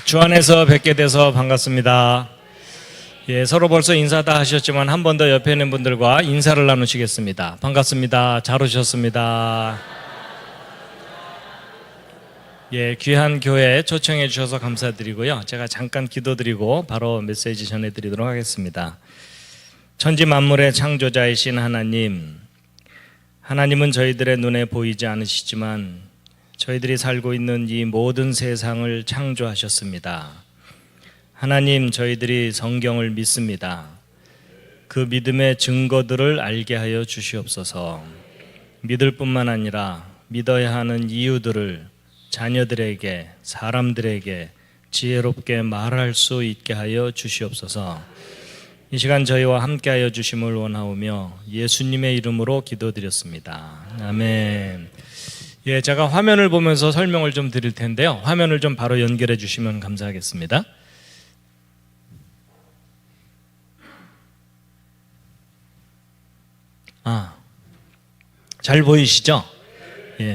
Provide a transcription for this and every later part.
주 안에서 뵙게 돼서 반갑습니다. 서로 벌써 인사 다 하셨지만 한 번 더 옆에 있는 분들과 인사를 나누시겠습니다. 반갑습니다. 잘 오셨습니다. 귀한 교회에 초청해 주셔서 감사드리고요. 제가 잠깐 기도드리고 바로 메시지 전해드리도록 하겠습니다. 천지 만물의 창조자이신 하나님은 저희들의 눈에 보이지 않으시지만 저희들이 살고 있는 이 모든 세상을 창조하셨습니다. 하나님, 저희들이 성경을 믿습니다. 그 믿음의 증거들을 알게 하여 주시옵소서. 믿을 뿐만 아니라 믿어야 하는 이유들을 자녀들에게, 사람들에게 지혜롭게 말할 수 있게 하여 주시옵소서. 이 시간 저희와 함께 하여 주심을 원하오며 예수님의 이름으로 기도드렸습니다. 아멘. 제가 화면을 보면서 설명을 좀 드릴 텐데요. 화면을 좀 바로 연결해 주시면 감사하겠습니다. 잘 보이시죠?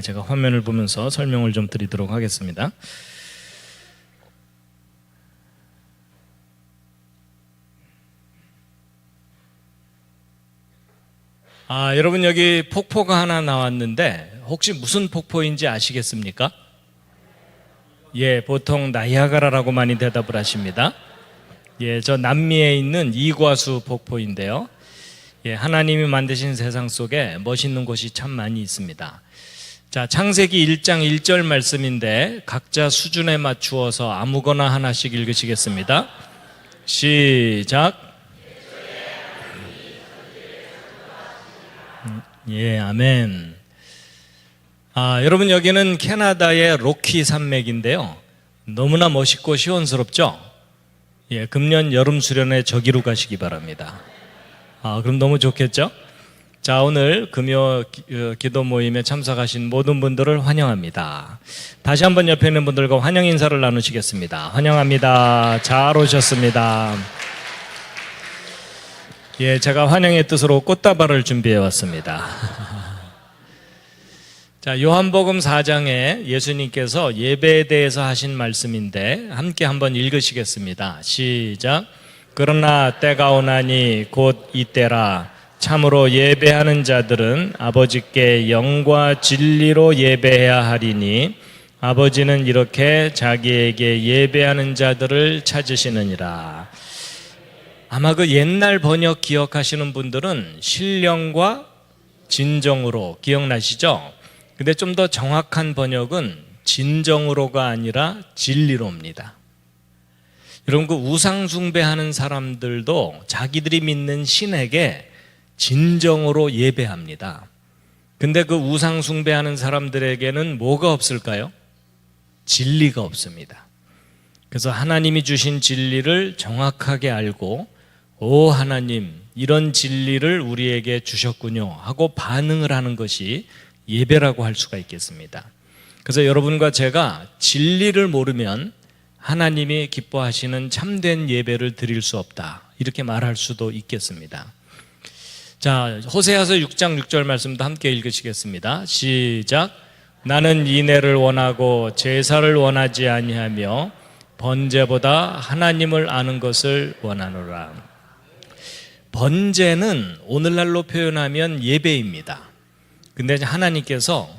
제가 화면을 보면서 설명을 좀 드리도록 하겠습니다. 여러분, 여기 폭포가 하나 나왔는데 혹시 무슨 폭포인지 아시겠습니까? 보통 나이아가라라고 많이 대답을 하십니다. 저 남미에 있는 이과수 폭포인데요. 하나님이 만드신 세상 속에 멋있는 곳이 참 많이 있습니다. 자, 창세기 1장 1절 말씀인데 각자 수준에 맞추어서 아무거나 하나씩 읽으시겠습니다. 시작. 아멘. 여러분, 여기는 캐나다의 로키 산맥인데요. 너무나 멋있고 시원스럽죠? 금년 여름 수련회 저기로 가시기 바랍니다. 그럼 너무 좋겠죠? 자, 오늘 금요 기도 모임에 참석하신 모든 분들을 환영합니다. 다시 한번 옆에 있는 분들과 환영 인사를 나누시겠습니다. 환영합니다. 잘 오셨습니다. 제가 환영의 뜻으로 꽃다발을 준비해 왔습니다. 자, 요한복음 4장에 예수님께서 예배에 대해서 하신 말씀인데 함께 한번 읽으시겠습니다. 시작. 그러나 때가 오나니 곧 이때라. 참으로 예배하는 자들은 아버지께 영과 진리로 예배해야 하리니 아버지는 이렇게 자기에게 예배하는 자들을 찾으시느니라. 아마 그 옛날 번역 기억하시는 분들은 신령과 진정으로 기억나시죠? 근데 좀 더 정확한 번역은 진정으로가 아니라 진리로입니다. 여러분, 그 우상 숭배하는 사람들도 자기들이 믿는 신에게 진정으로 예배합니다. 근데 그 우상 숭배하는 사람들에게는 뭐가 없을까요? 진리가 없습니다. 그래서 하나님이 주신 진리를 정확하게 알고 오 하나님, 이런 진리를 우리에게 주셨군요 하고 반응을 하는 것이 예배라고 할 수가 있겠습니다. 그래서 여러분과 제가 진리를 모르면 하나님이 기뻐하시는 참된 예배를 드릴 수 없다, 이렇게 말할 수도 있겠습니다. 자, 호세아서 6장 6절 말씀도 함께 읽으시겠습니다. 시작. 나는 인애를 원하고 제사를 원하지 아니하며 번제보다 하나님을 아는 것을 원하노라. 번제는 오늘날로 표현하면 예배입니다. 근데 하나님께서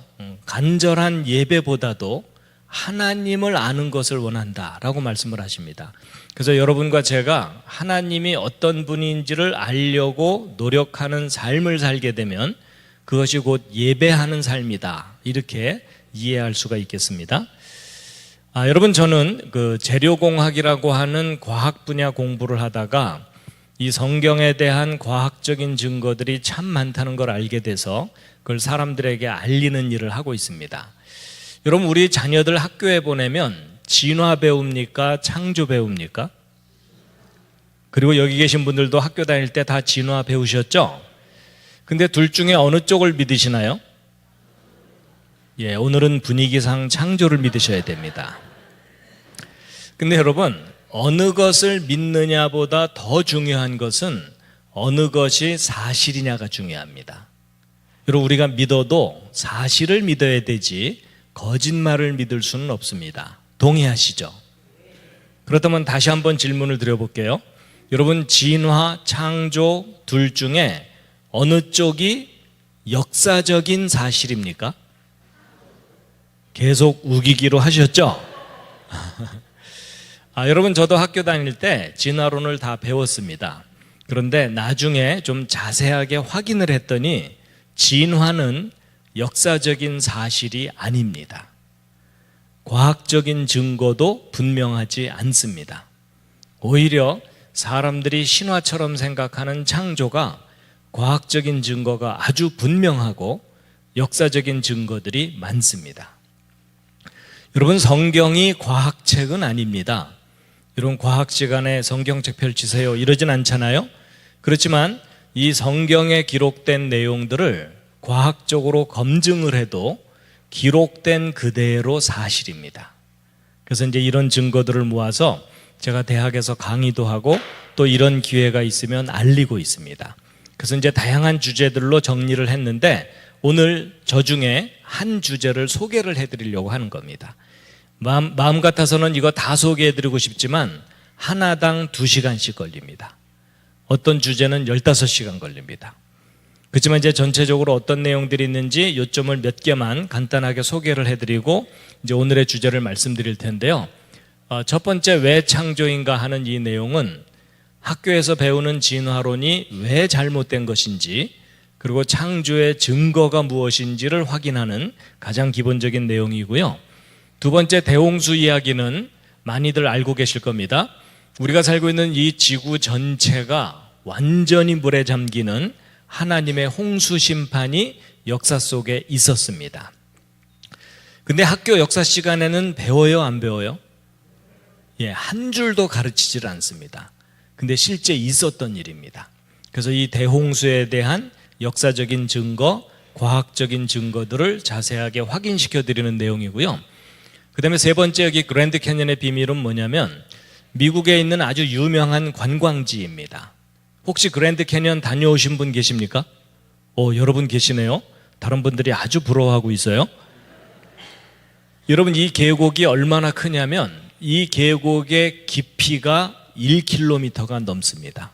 간절한 예배보다도 하나님을 아는 것을 원한다라고 말씀을 하십니다. 그래서 여러분과 제가 하나님이 어떤 분인지를 알려고 노력하는 삶을 살게 되면 그것이 곧 예배하는 삶이다, 이렇게 이해할 수가 있겠습니다. 여러분, 저는 그 재료공학이라고 하는 과학 분야 공부를 하다가 이 성경에 대한 과학적인 증거들이 참 많다는 걸 알게 돼서 그걸 사람들에게 알리는 일을 하고 있습니다. 여러분, 우리 자녀들 학교에 보내면 진화 배웁니까? 창조 배웁니까? 그리고 여기 계신 분들도 학교 다닐 때 다 진화 배우셨죠? 근데 둘 중에 어느 쪽을 믿으시나요? 오늘은 분위기상 창조를 믿으셔야 됩니다. 근데 여러분, 어느 것을 믿느냐보다 더 중요한 것은 어느 것이 사실이냐가 중요합니다. 여러분, 우리가 믿어도 사실을 믿어야 되지 거짓말을 믿을 수는 없습니다. 동의하시죠? 그렇다면 다시 한번 질문을 드려볼게요. 여러분, 진화, 창조 둘 중에 어느 쪽이 역사적인 사실입니까? 계속 우기기로 하셨죠? 여러분, 저도 학교 다닐 때 진화론을 다 배웠습니다. 그런데 나중에 좀 자세하게 확인을 했더니 진화는 역사적인 사실이 아닙니다. 과학적인 증거도 분명하지 않습니다. 오히려 사람들이 신화처럼 생각하는 창조가 과학적인 증거가 아주 분명하고 역사적인 증거들이 많습니다. 여러분, 성경이 과학책은 아닙니다. 여러분, 과학 시간에 성경책 펼치세요 이러진 않잖아요. 그렇지만 이 성경에 기록된 내용들을 과학적으로 검증을 해도 기록된 그대로 사실입니다. 그래서 이제 이런 증거들을 모아서 제가 대학에서 강의도 하고 또 이런 기회가 있으면 알리고 있습니다. 그래서 이제 다양한 주제들로 정리를 했는데 오늘 저 중에 한 주제를 소개를 해드리려고 하는 겁니다. 마음 같아서는 이거 다 소개해드리고 싶지만 하나당 2시간씩 걸립니다. 어떤 주제는 15시간 걸립니다. 그렇지만 이제 전체적으로 어떤 내용들이 있는지 요점을 몇 개만 간단하게 소개를 해드리고 이제 오늘의 주제를 말씀드릴 텐데요. 첫 번째, 왜 창조인가 하는 이 내용은 학교에서 배우는 진화론이 왜 잘못된 것인지, 그리고 창조의 증거가 무엇인지를 확인하는 가장 기본적인 내용이고요. 두 번째, 대홍수 이야기는 많이들 알고 계실 겁니다. 우리가 살고 있는 이 지구 전체가 완전히 물에 잠기는 하나님의 홍수 심판이 역사 속에 있었습니다. 근데 학교 역사 시간에는 배워요, 안 배워요? 한 줄도 가르치질 않습니다. 근데 실제 있었던 일입니다. 그래서 이 대홍수에 대한 역사적인 증거, 과학적인 증거들을 자세하게 확인시켜 드리는 내용이고요. 그 다음에 세 번째, 여기 그랜드 캐년의 비밀은 뭐냐면 미국에 있는 아주 유명한 관광지입니다. 혹시 그랜드 캐년 다녀오신 분 계십니까? 여러분 계시네요. 다른 분들이 아주 부러워하고 있어요. 여러분, 이 계곡이 얼마나 크냐면 이 계곡의 깊이가 1km가 넘습니다.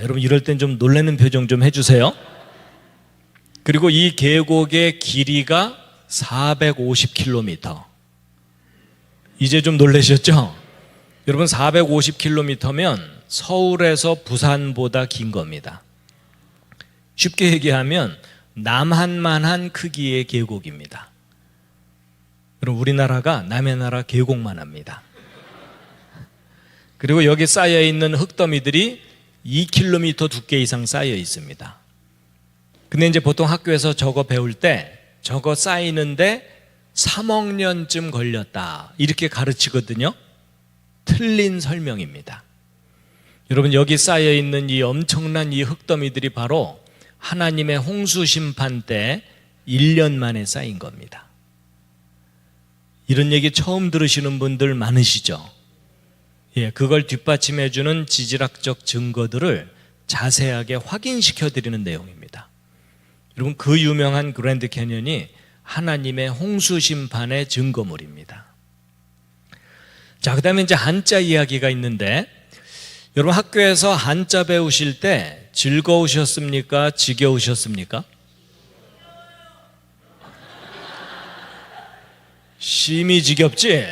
여러분, 이럴 땐 좀 놀라는 표정 좀 해주세요. 그리고 이 계곡의 길이가 450km. 이제 좀 놀라셨죠? 여러분, 450km면 서울에서 부산보다 긴 겁니다. 쉽게 얘기하면 남한만한 크기의 계곡입니다. 여러분, 우리나라가 남의 나라 계곡만 합니다. 그리고 여기 쌓여 있는 흙더미들이 2km 두께 이상 쌓여 있습니다. 근데 이제 보통 학교에서 저거 배울 때 저거 쌓이는데 3억 년쯤 걸렸다 이렇게 가르치거든요. 틀린 설명입니다. 여러분, 여기 쌓여 있는 이 엄청난 이 흙더미들이 바로 하나님의 홍수 심판 때 1년 만에 쌓인 겁니다. 이런 얘기 처음 들으시는 분들 많으시죠? 그걸 뒷받침해주는 지질학적 증거들을 자세하게 확인시켜 드리는 내용입니다. 여러분, 그 유명한 그랜드 캐년이 하나님의 홍수 심판의 증거물입니다. 자, 그 다음에 이제 한자 이야기가 있는데, 여러분, 학교에서 한자 배우실 때 즐거우셨습니까? 지겨우셨습니까? 심히 지겹지?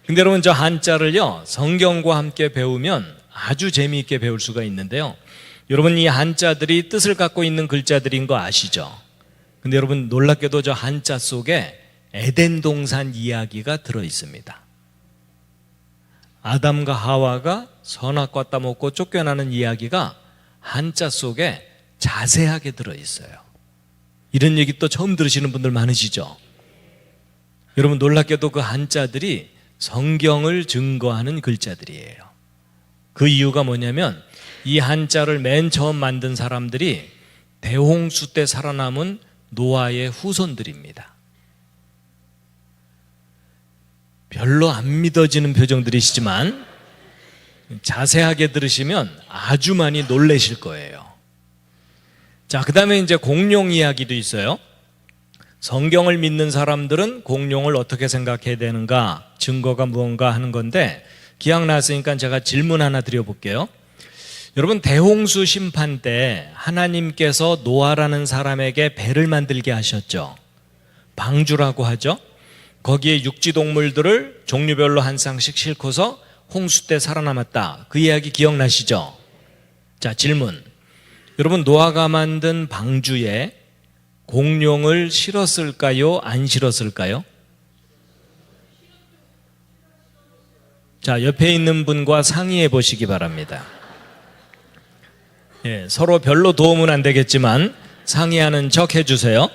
근데 여러분, 저 한자를요, 성경과 함께 배우면 아주 재미있게 배울 수가 있는데요. 여러분, 이 한자들이 뜻을 갖고 있는 글자들인 거 아시죠? 근데 여러분, 놀랍게도 저 한자 속에 에덴 동산 이야기가 들어 있습니다. 아담과 하와가 선악과 따먹고 쫓겨나는 이야기가 한자 속에 자세하게 들어 있어요. 이런 얘기 또 처음 들으시는 분들 많으시죠? 여러분, 놀랍게도 그 한자들이 성경을 증거하는 글자들이에요. 그 이유가 뭐냐면 이 한자를 맨 처음 만든 사람들이 대홍수 때 살아남은 노아의 후손들입니다. 별로 안 믿어지는 표정들이시지만 자세하게 들으시면 아주 많이 놀라실 거예요. 자, 그 다음에 이제 공룡 이야기도 있어요. 성경을 믿는 사람들은 공룡을 어떻게 생각해야 되는가, 증거가 무언가 하는 건데, 기억났으니까 제가 질문 하나 드려볼게요. 여러분, 대홍수 심판 때 하나님께서 노아라는 사람에게 배를 만들게 하셨죠. 방주라고 하죠. 거기에 육지동물들을 종류별로 한 쌍씩 싣고서 홍수 때 살아남았다. 그 이야기 기억나시죠? 자, 질문. 여러분, 노아가 만든 방주에 공룡을 실었을까요? 안 실었을까요? 자, 옆에 있는 분과 상의해 보시기 바랍니다. 예, 서로 별로 도움은 안 되겠지만 상의하는 척 해주세요.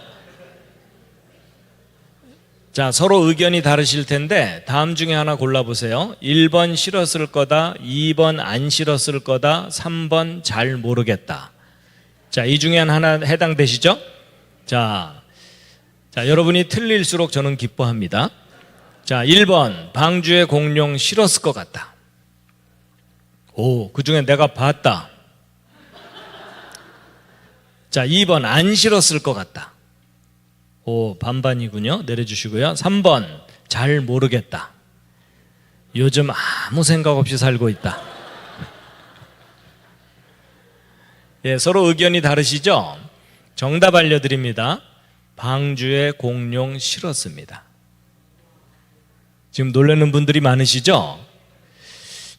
자, 서로 의견이 다르실 텐데 다음 중에 하나 골라보세요. 1번 싫었을 거다, 2번 안 싫었을 거다, 3번 잘 모르겠다. 자, 이 중에 하나 해당되시죠? 자, 여러분이 틀릴수록 저는 기뻐합니다. 자, 1번 방주에 공룡 싫었을 것 같다. 오, 그 중에 내가 봤다. 자, 2번 안 싫었을 것 같다. 오, 반반이군요. 내려주시고요. 3번 잘 모르겠다. 요즘 아무 생각 없이 살고 있다. 예, 서로 의견이 다르시죠? 정답 알려드립니다. 방주에 공룡 실었습니다. 지금 놀라는 분들이 많으시죠?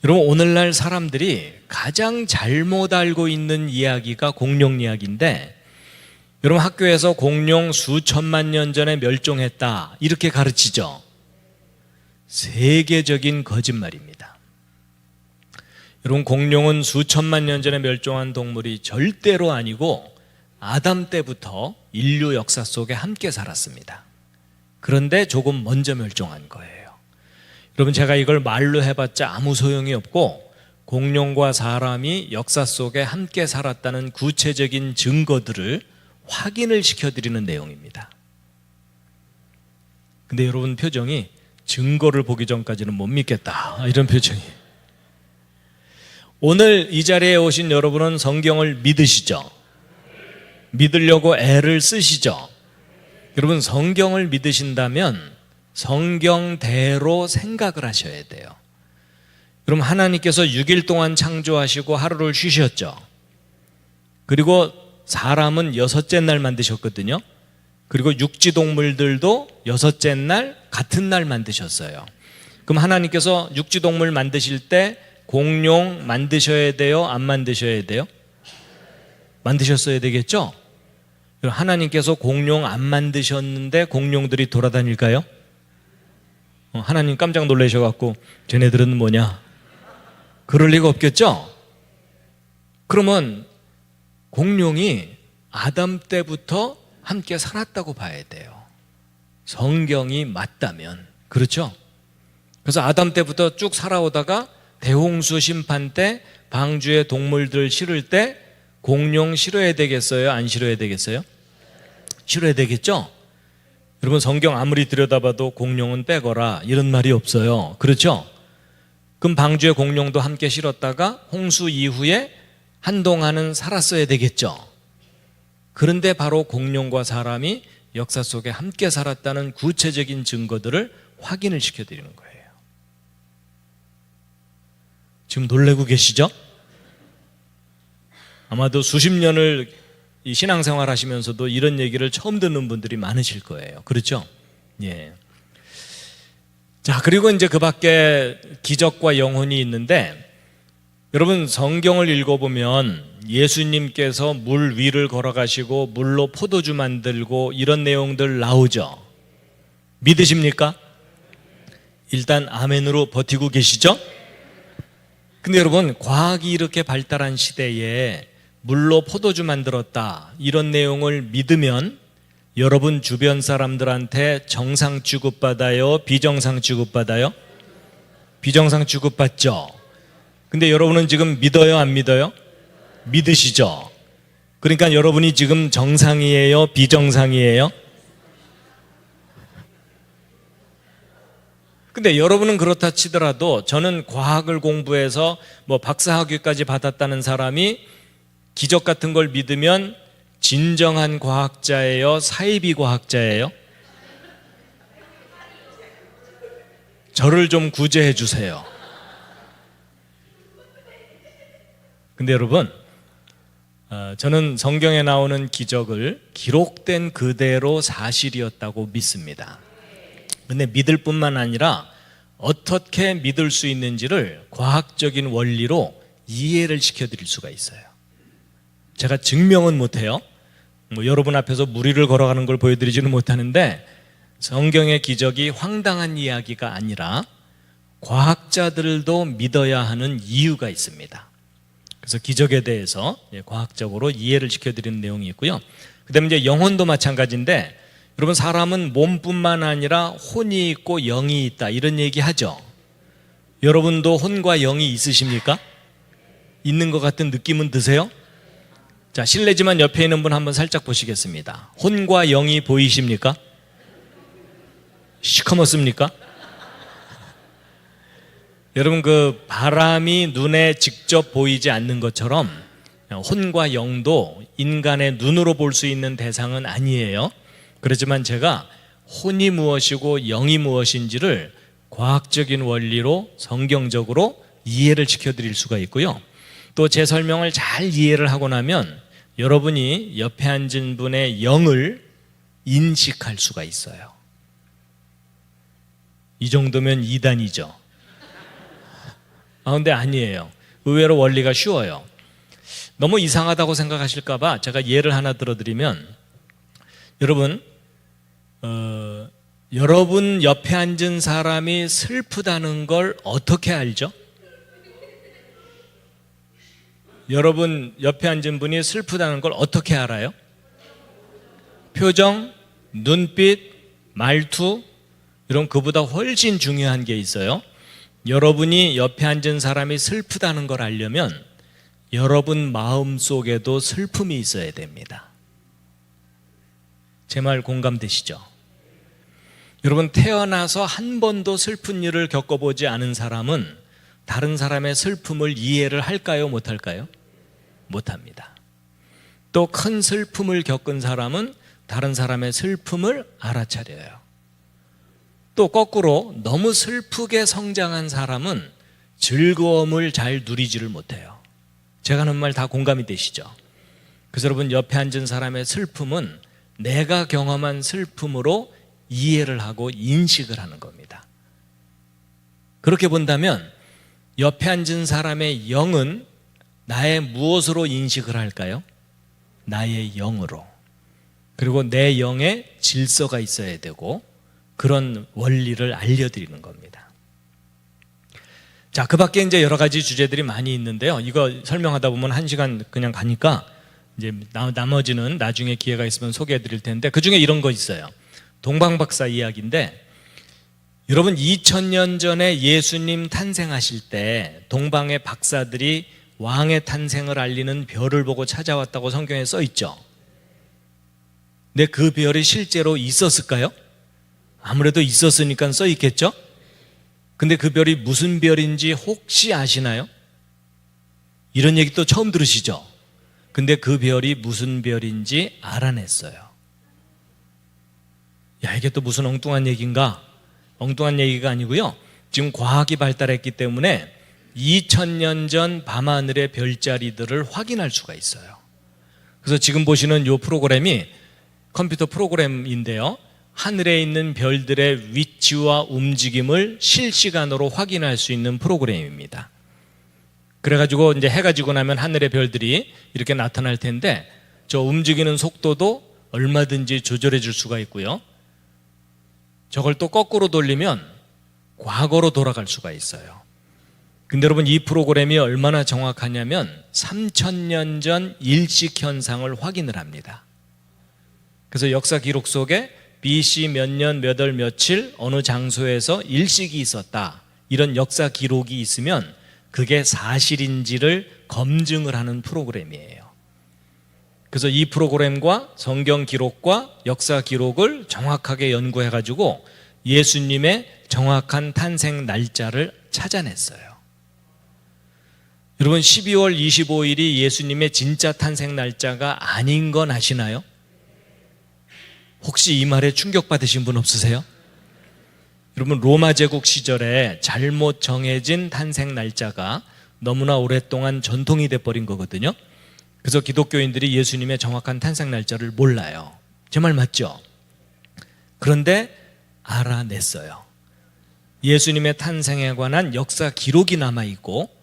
여러분, 오늘날 사람들이 가장 잘못 알고 있는 이야기가 공룡 이야기인데, 여러분 학교에서 공룡 수천만 년 전에 멸종했다 이렇게 가르치죠. 세계적인 거짓말입니다. 여러분, 공룡은 수천만 년 전에 멸종한 동물이 절대로 아니고 아담 때부터 인류 역사 속에 함께 살았습니다. 그런데 조금 먼저 멸종한 거예요. 여러분, 제가 이걸 말로 해봤자 아무 소용이 없고 공룡과 사람이 역사 속에 함께 살았다는 구체적인 증거들을 확인을 시켜드리는 내용입니다. 근데 여러분 표정이 증거를 보기 전까지는 못 믿겠다 이런 표정이. 오늘 이 자리에 오신 여러분은 성경을 믿으시죠? 믿으려고 애를 쓰시죠? 여러분, 성경을 믿으신다면 성경대로 생각을 하셔야 돼요. 여러분, 하나님께서 6일 동안 창조하시고 하루를 쉬셨죠. 그리고 사람은 6째 날 만드셨거든요. 그리고 육지동물들도 6째 날 같은 날 만드셨어요. 그럼 하나님께서 육지동물 만드실 때 공룡 만드셔야 돼요? 안 만드셔야 돼요? 만드셨어야 되겠죠? 하나님께서 공룡 안 만드셨는데 공룡들이 돌아다닐까요? 하나님 깜짝 놀라셔갖고 쟤네들은 뭐냐? 그럴 리가 없겠죠? 그러면 공룡이 아담 때부터 함께 살았다고 봐야 돼요. 성경이 맞다면. 그렇죠? 그래서 아담 때부터 쭉 살아오다가 대홍수 심판 때 방주에 동물들 실을 때 공룡 실어야 되겠어요? 안 실어야 되겠어요? 실어야 되겠죠? 여러분, 성경 아무리 들여다봐도 공룡은 빼거라 이런 말이 없어요. 그렇죠? 그럼 방주에 공룡도 함께 실었다가 홍수 이후에 한동안은 살았어야 되겠죠? 그런데 바로 공룡과 사람이 역사 속에 함께 살았다는 구체적인 증거들을 확인을 시켜드리는 거예요. 지금 놀라고 계시죠? 아마도 수십 년을 이 신앙생활 하시면서도 이런 얘기를 처음 듣는 분들이 많으실 거예요. 그렇죠? 예. 자, 그리고 이제 그 밖에 기적과 영혼이 있는데, 여러분 성경을 읽어보면 예수님께서 물 위를 걸어가시고 물로 포도주 만들고 이런 내용들 나오죠. 믿으십니까? 일단 아멘으로 버티고 계시죠? 근데 여러분, 과학이 이렇게 발달한 시대에 물로 포도주 만들었다 이런 내용을 믿으면 여러분 주변 사람들한테 정상 취급받아요? 비정상 취급받아요? 비정상 취급받죠? 근데 여러분은 지금 믿어요? 안 믿어요? 믿으시죠? 그러니까 여러분이 지금 정상이에요? 비정상이에요? 근데 여러분은 그렇다 치더라도 저는 과학을 공부해서 뭐 박사학위까지 받았다는 사람이 기적 같은 걸 믿으면 진정한 과학자예요? 사이비 과학자예요? 저를 좀 구제해 주세요. 근데 여러분, 저는 성경에 나오는 기적을 기록된 그대로 사실이었다고 믿습니다. 근데 믿을 뿐만 아니라 어떻게 믿을 수 있는지를 과학적인 원리로 이해를 시켜드릴 수가 있어요. 제가 증명은 못해요. 여러분 앞에서 무리를 걸어가는 걸 보여드리지는 못하는데, 성경의 기적이 황당한 이야기가 아니라 과학자들도 믿어야 하는 이유가 있습니다. 그래서 기적에 대해서 과학적으로 이해를 시켜드리는 내용이 있고요. 그 다음에 이제 영혼도 마찬가지인데, 여러분 사람은 몸뿐만 아니라 혼이 있고 영이 있다, 이런 얘기 하죠. 여러분도 혼과 영이 있으십니까? 있는 것 같은 느낌은 드세요? 자, 실례지만 옆에 있는 분 한번 살짝 보시겠습니다. 혼과 영이 보이십니까? 시커멓습니까? 여러분, 그 바람이 눈에 직접 보이지 않는 것처럼 혼과 영도 인간의 눈으로 볼 수 있는 대상은 아니에요. 그렇지만 제가 혼이 무엇이고 영이 무엇인지를 과학적인 원리로 성경적으로 이해를 시켜드릴 수가 있고요. 또 제 설명을 잘 이해를 하고 나면 여러분이 옆에 앉은 분의 영을 인식할 수가 있어요. 이 정도면 이단이죠. 근데 아니에요. 의외로 원리가 쉬워요. 너무 이상하다고 생각하실까봐 제가 예를 하나 들어드리면, 여러분 옆에 앉은 사람이 슬프다는 걸 어떻게 알죠? 여러분 옆에 앉은 분이 슬프다는 걸 어떻게 알아요? 표정, 눈빛, 말투, 이런 그보다 훨씬 중요한 게 있어요. 여러분이 옆에 앉은 사람이 슬프다는 걸 알려면 여러분 마음 속에도 슬픔이 있어야 됩니다. 제 말 공감되시죠? 여러분, 태어나서 한 번도 슬픈 일을 겪어보지 않은 사람은 다른 사람의 슬픔을 이해를 할까요? 못할까요? 못합니다. 또 큰 슬픔을 겪은 사람은 다른 사람의 슬픔을 알아차려요. 또 거꾸로 너무 슬프게 성장한 사람은 즐거움을 잘 누리지를 못해요. 제가 하는 말 다 공감이 되시죠? 그래서 여러분, 옆에 앉은 사람의 슬픔은 내가 경험한 슬픔으로 이해를 하고 인식을 하는 겁니다. 그렇게 본다면 옆에 앉은 사람의 영은 나의 무엇으로 인식을 할까요? 나의 영으로. 그리고 내 영에 질서가 있어야 되고, 그런 원리를 알려드리는 겁니다. 자, 그 밖에 이제 여러 가지 주제들이 많이 있는데요. 이거 설명하다 보면 1시간 그냥 가니까 이제 나머지는 나중에 기회가 있으면 소개해 드릴 텐데, 그 중에 이런 거 있어요. 동방박사 이야기인데, 여러분 2000년 전에 예수님 탄생하실 때 동방의 박사들이 왕의 탄생을 알리는 별을 보고 찾아왔다고 성경에 써 있죠. 근데 그 별이 실제로 있었을까요? 아무래도 있었으니까 써 있겠죠? 근데 그 별이 무슨 별인지 혹시 아시나요? 이런 얘기 또 처음 들으시죠? 근데 그 별이 무슨 별인지 알아냈어요. 야, 이게 또 무슨 엉뚱한 얘기인가? 엉뚱한 얘기가 아니고요. 지금 과학이 발달했기 때문에 2000년 전 밤하늘의 별자리들을 확인할 수가 있어요. 그래서 지금 보시는 이 프로그램이 컴퓨터 프로그램인데요. 하늘에 있는 별들의 위치와 움직임을 실시간으로 확인할 수 있는 프로그램입니다. 그래가지고 이제 해가 지고 나면 하늘의 별들이 이렇게 나타날 텐데, 저 움직이는 속도도 얼마든지 조절해 줄 수가 있고요. 저걸 또 거꾸로 돌리면 과거로 돌아갈 수가 있어요. 근데 여러분, 이 프로그램이 얼마나 정확하냐면 3000년 전 일식 현상을 확인을 합니다. 그래서 역사 기록 속에 BC 몇 년 몇 월 며칠 어느 장소에서 일식이 있었다, 이런 역사 기록이 있으면 그게 사실인지를 검증을 하는 프로그램이에요. 그래서 이 프로그램과 성경 기록과 역사 기록을 정확하게 연구해가지고 예수님의 정확한 탄생 날짜를 찾아냈어요. 여러분 12월 25일이 예수님의 진짜 탄생 날짜가 아닌 건 아시나요? 혹시 이 말에 충격받으신 분 없으세요? 여러분 로마 제국 시절에 잘못 정해진 탄생 날짜가 너무나 오랫동안 전통이 돼버린 거거든요. 그래서 기독교인들이 예수님의 정확한 탄생 날짜를 몰라요. 제 말 맞죠? 그런데 알아냈어요. 예수님의 탄생에 관한 역사 기록이 남아있고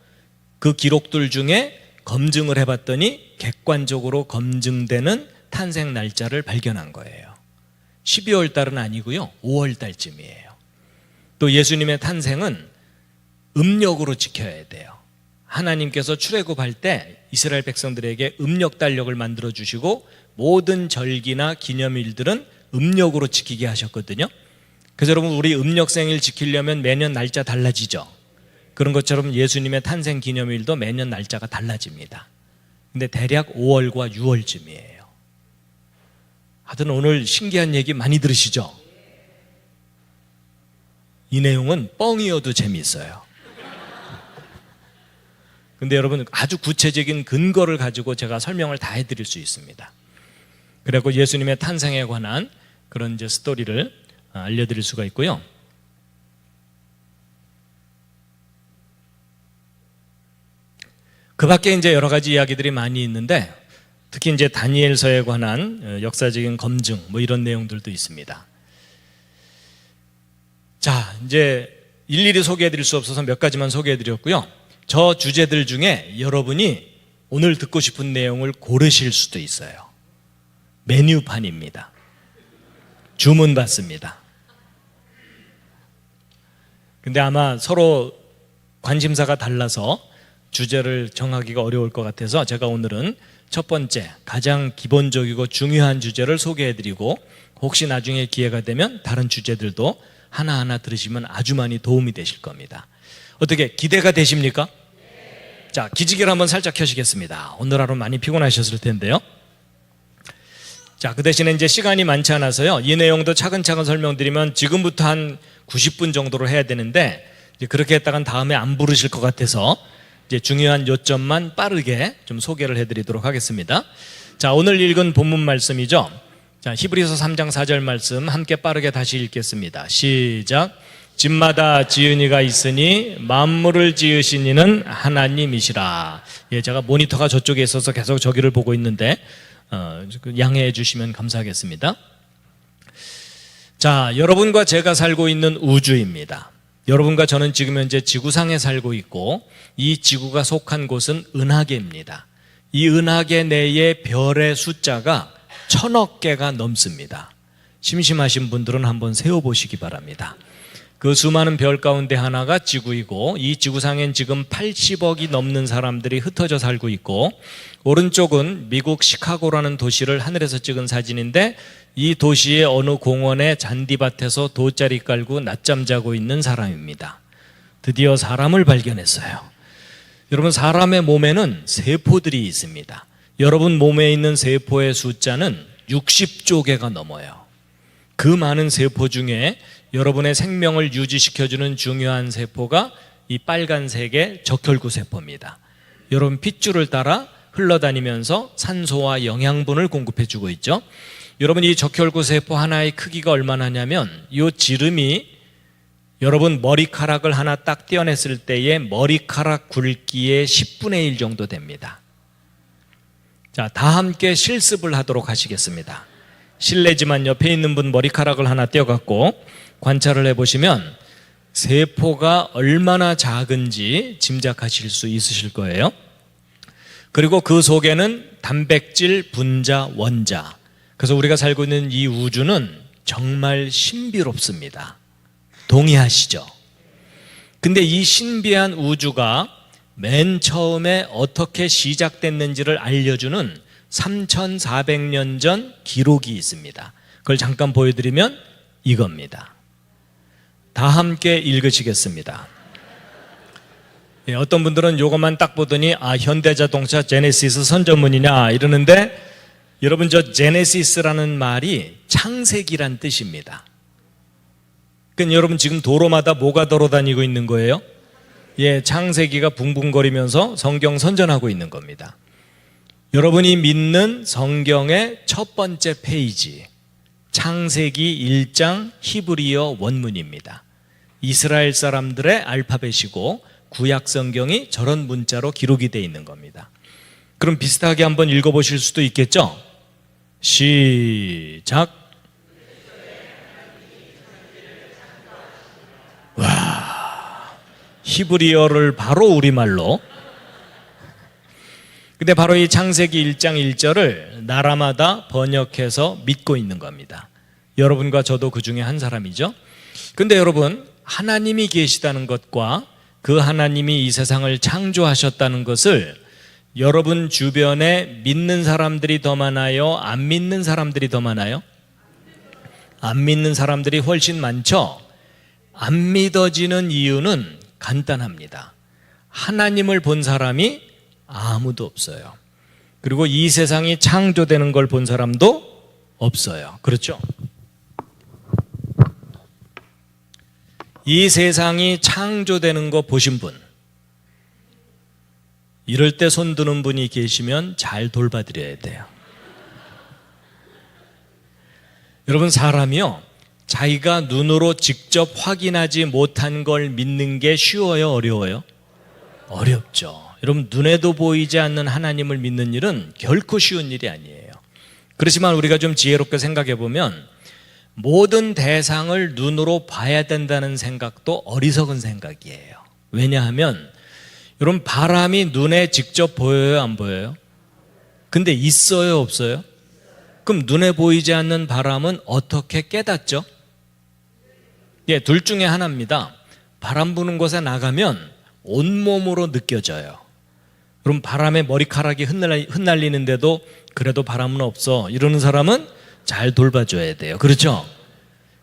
그 기록들 중에 검증을 해봤더니 객관적으로 검증되는 탄생 날짜를 발견한 거예요. 12월 달은 아니고요, 5월 달쯤이에요. 또 예수님의 탄생은 음력으로 지켜야 돼요. 하나님께서 출애굽할 때 이스라엘 백성들에게 음력 달력을 만들어 주시고 모든 절기나 기념일들은 음력으로 지키게 하셨거든요. 그래서 여러분 우리 음력 생일 지키려면 매년 날짜 달라지죠. 그런 것처럼 예수님의 탄생 기념일도 매년 날짜가 달라집니다. 근데 대략 5월과 6월쯤이에요. 하여튼 오늘 신기한 얘기 많이 들으시죠? 이 내용은 뻥이어도 재미있어요. 근데 여러분 아주 구체적인 근거를 가지고 제가 설명을 다 해드릴 수 있습니다. 그리고 예수님의 탄생에 관한 그런 이제 스토리를 알려드릴 수가 있고요. 그 밖에 이제 여러 가지 이야기들이 많이 있는데 특히 이제 다니엘서에 관한 역사적인 검증 뭐 이런 내용들도 있습니다. 자, 이제 일일이 소개해드릴 수 없어서 몇 가지만 소개해드렸고요. 저 주제들 중에 여러분이 오늘 듣고 싶은 내용을 고르실 수도 있어요. 메뉴판입니다. 주문 받습니다. 근데 아마 서로 관심사가 달라서 주제를 정하기가 어려울 것 같아서 제가 오늘은 첫 번째 가장 기본적이고 중요한 주제를 소개해드리고 혹시 나중에 기회가 되면 다른 주제들도 하나하나 들으시면 아주 많이 도움이 되실 겁니다. 어떻게 기대가 되십니까? 자, 기지개를 한번 살짝 켜시겠습니다. 오늘 하루 많이 피곤하셨을 텐데요. 자, 그 대신에 이제 시간이 많지 않아서요. 이 내용도 차근차근 설명드리면 지금부터 한 90분 정도로 해야 되는데 이제 그렇게 했다간 다음에 안 부르실 것 같아서 이제 중요한 요점만 빠르게 좀 소개를 해드리도록 하겠습니다. 자, 오늘 읽은 본문 말씀이죠. 자, 히브리서 3장 4절 말씀 함께 빠르게 다시 읽겠습니다. 시작. 집마다 지은이가 있으니 만물을 지으신 이는 하나님이시라. 예, 제가 모니터가 저쪽에 있어서 계속 저기를 보고 있는데 양해해 주시면 감사하겠습니다. 자, 여러분과 제가 살고 있는 우주입니다. 여러분과 저는 지금 현재 지구상에 살고 있고 이 지구가 속한 곳은 은하계입니다. 이 은하계 내의 별의 숫자가 1000억 개가 넘습니다. 심심하신 분들은 한번 세어보시기 바랍니다. 그 수많은 별 가운데 하나가 지구이고 이 지구상엔 지금 80억이 넘는 사람들이 흩어져 살고 있고 오른쪽은 미국 시카고라는 도시를 하늘에서 찍은 사진인데 이 도시의 어느 공원의 잔디밭에서 돗자리 깔고 낮잠 자고 있는 사람입니다. 드디어 사람을 발견했어요. 여러분 사람의 몸에는 세포들이 있습니다. 여러분 몸에 있는 세포의 숫자는 60조 개가 넘어요. 그 많은 세포 중에 여러분의 생명을 유지시켜주는 중요한 세포가 이 빨간색의 적혈구 세포입니다. 여러분 핏줄을 따라 흘러다니면서 산소와 영양분을 공급해주고 있죠. 여러분 이 적혈구 세포 하나의 크기가 얼마나냐면 이 지름이 여러분 머리카락을 하나 딱 떼어냈을 때의 머리카락 굵기의 10분의 1 정도 됩니다. 자, 다 함께 실습을 하도록 하시겠습니다. 실례지만 옆에 있는 분 머리카락을 하나 떼어갖고 관찰을 해보시면 세포가 얼마나 작은지 짐작하실 수 있으실 거예요. 그리고 그 속에는 단백질, 분자, 원자. 그래서 우리가 살고 있는 이 우주는 정말 신비롭습니다. 동의하시죠? 근데 이 신비한 우주가 맨 처음에 어떻게 시작됐는지를 알려주는 3400년 전 기록이 있습니다. 그걸 잠깐 보여드리면 이겁니다. 다 함께 읽으시겠습니다. 예, 어떤 분들은 이것만 딱 보더니 현대자동차 제네시스 선전문이냐 이러는데 여러분 저 제네시스라는 말이 창세기란 뜻입니다. 그러니까 여러분 지금 도로마다 뭐가 돌아다니고 있는 거예요? 창세기가 붕붕거리면서 성경 선전하고 있는 겁니다. 여러분이 믿는 성경의 첫 번째 페이지, 창세기 1장 히브리어 원문입니다. 이스라엘 사람들의 알파벳이고 구약 성경이 저런 문자로 기록이 되어 있는 겁니다. 그럼 비슷하게 한번 읽어보실 수도 있겠죠? 시작. 와, 히브리어를 바로 우리말로. 근데 바로 이 창세기 1장 1절을 나라마다 번역해서 믿고 있는 겁니다. 여러분과 저도 그 중에 한 사람이죠. 근데 여러분, 하나님이 계시다는 것과 그 하나님이 이 세상을 창조하셨다는 것을 여러분 주변에 믿는 사람들이 더 많아요? 안 믿는 사람들이 더 많아요? 안 믿는 사람들이 훨씬 많죠? 안 믿어지는 이유는 간단합니다. 하나님을 본 사람이 아무도 없어요. 그리고 이 세상이 창조되는 걸 본 사람도 없어요. 그렇죠? 이 세상이 창조되는 거 보신 분, 이럴 때 손 드는 분이 계시면 잘 돌봐드려야 돼요. 여러분, 사람이요, 자기가 눈으로 직접 확인하지 못한 걸 믿는 게 쉬워요, 어려워요? 어렵죠. 여러분, 눈에도 보이지 않는 하나님을 믿는 일은 결코 쉬운 일이 아니에요. 그렇지만 우리가 좀 지혜롭게 생각해 보면 모든 대상을 눈으로 봐야 된다는 생각도 어리석은 생각이에요. 왜냐하면 여러분, 바람이 눈에 직접 보여요, 안 보여요? 근데 있어요, 없어요? 그럼 눈에 보이지 않는 바람은 어떻게 깨닫죠? 둘 중에 하나입니다. 바람 부는 곳에 나가면 온몸으로 느껴져요. 그럼 바람에 머리카락이 흩날리는데도 그래도 바람은 없어, 이러는 사람은 잘 돌봐줘야 돼요. 그렇죠?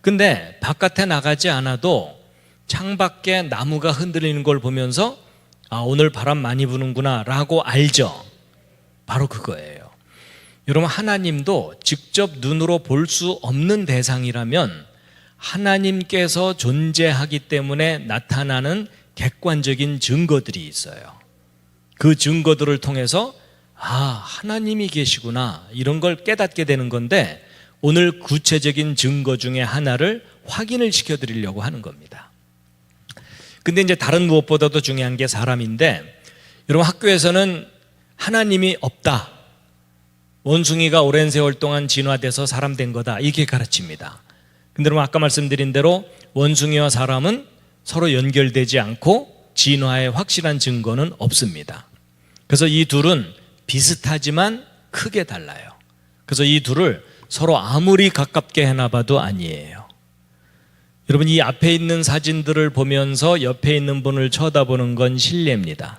근데 바깥에 나가지 않아도 창밖에 나무가 흔들리는 걸 보면서 아, 오늘 바람 많이 부는구나 라고 알죠. 바로 그거예요. 여러분, 하나님도 직접 눈으로 볼 수 없는 대상이라면 하나님께서 존재하기 때문에 나타나는 객관적인 증거들이 있어요. 그 증거들을 통해서 아, 하나님이 계시구나, 이런 걸 깨닫게 되는 건데, 오늘 구체적인 증거 중에 하나를 확인을 시켜드리려고 하는 겁니다. 근데 이제 다른 무엇보다도 중요한 게 사람인데, 여러분, 학교에서는 하나님이 없다, 원숭이가 오랜 세월 동안 진화돼서 사람 된 거다, 이렇게 가르칩니다. 근데 여러분, 아까 말씀드린 대로 원숭이와 사람은 서로 연결되지 않고 진화의 확실한 증거는 없습니다. 그래서 이 둘은 비슷하지만 크게 달라요. 그래서 이 둘을 서로 아무리 가깝게 해놔봐도 아니에요. 여러분, 이 앞에 있는 사진들을 보면서 옆에 있는 분을 쳐다보는 건 실례입니다.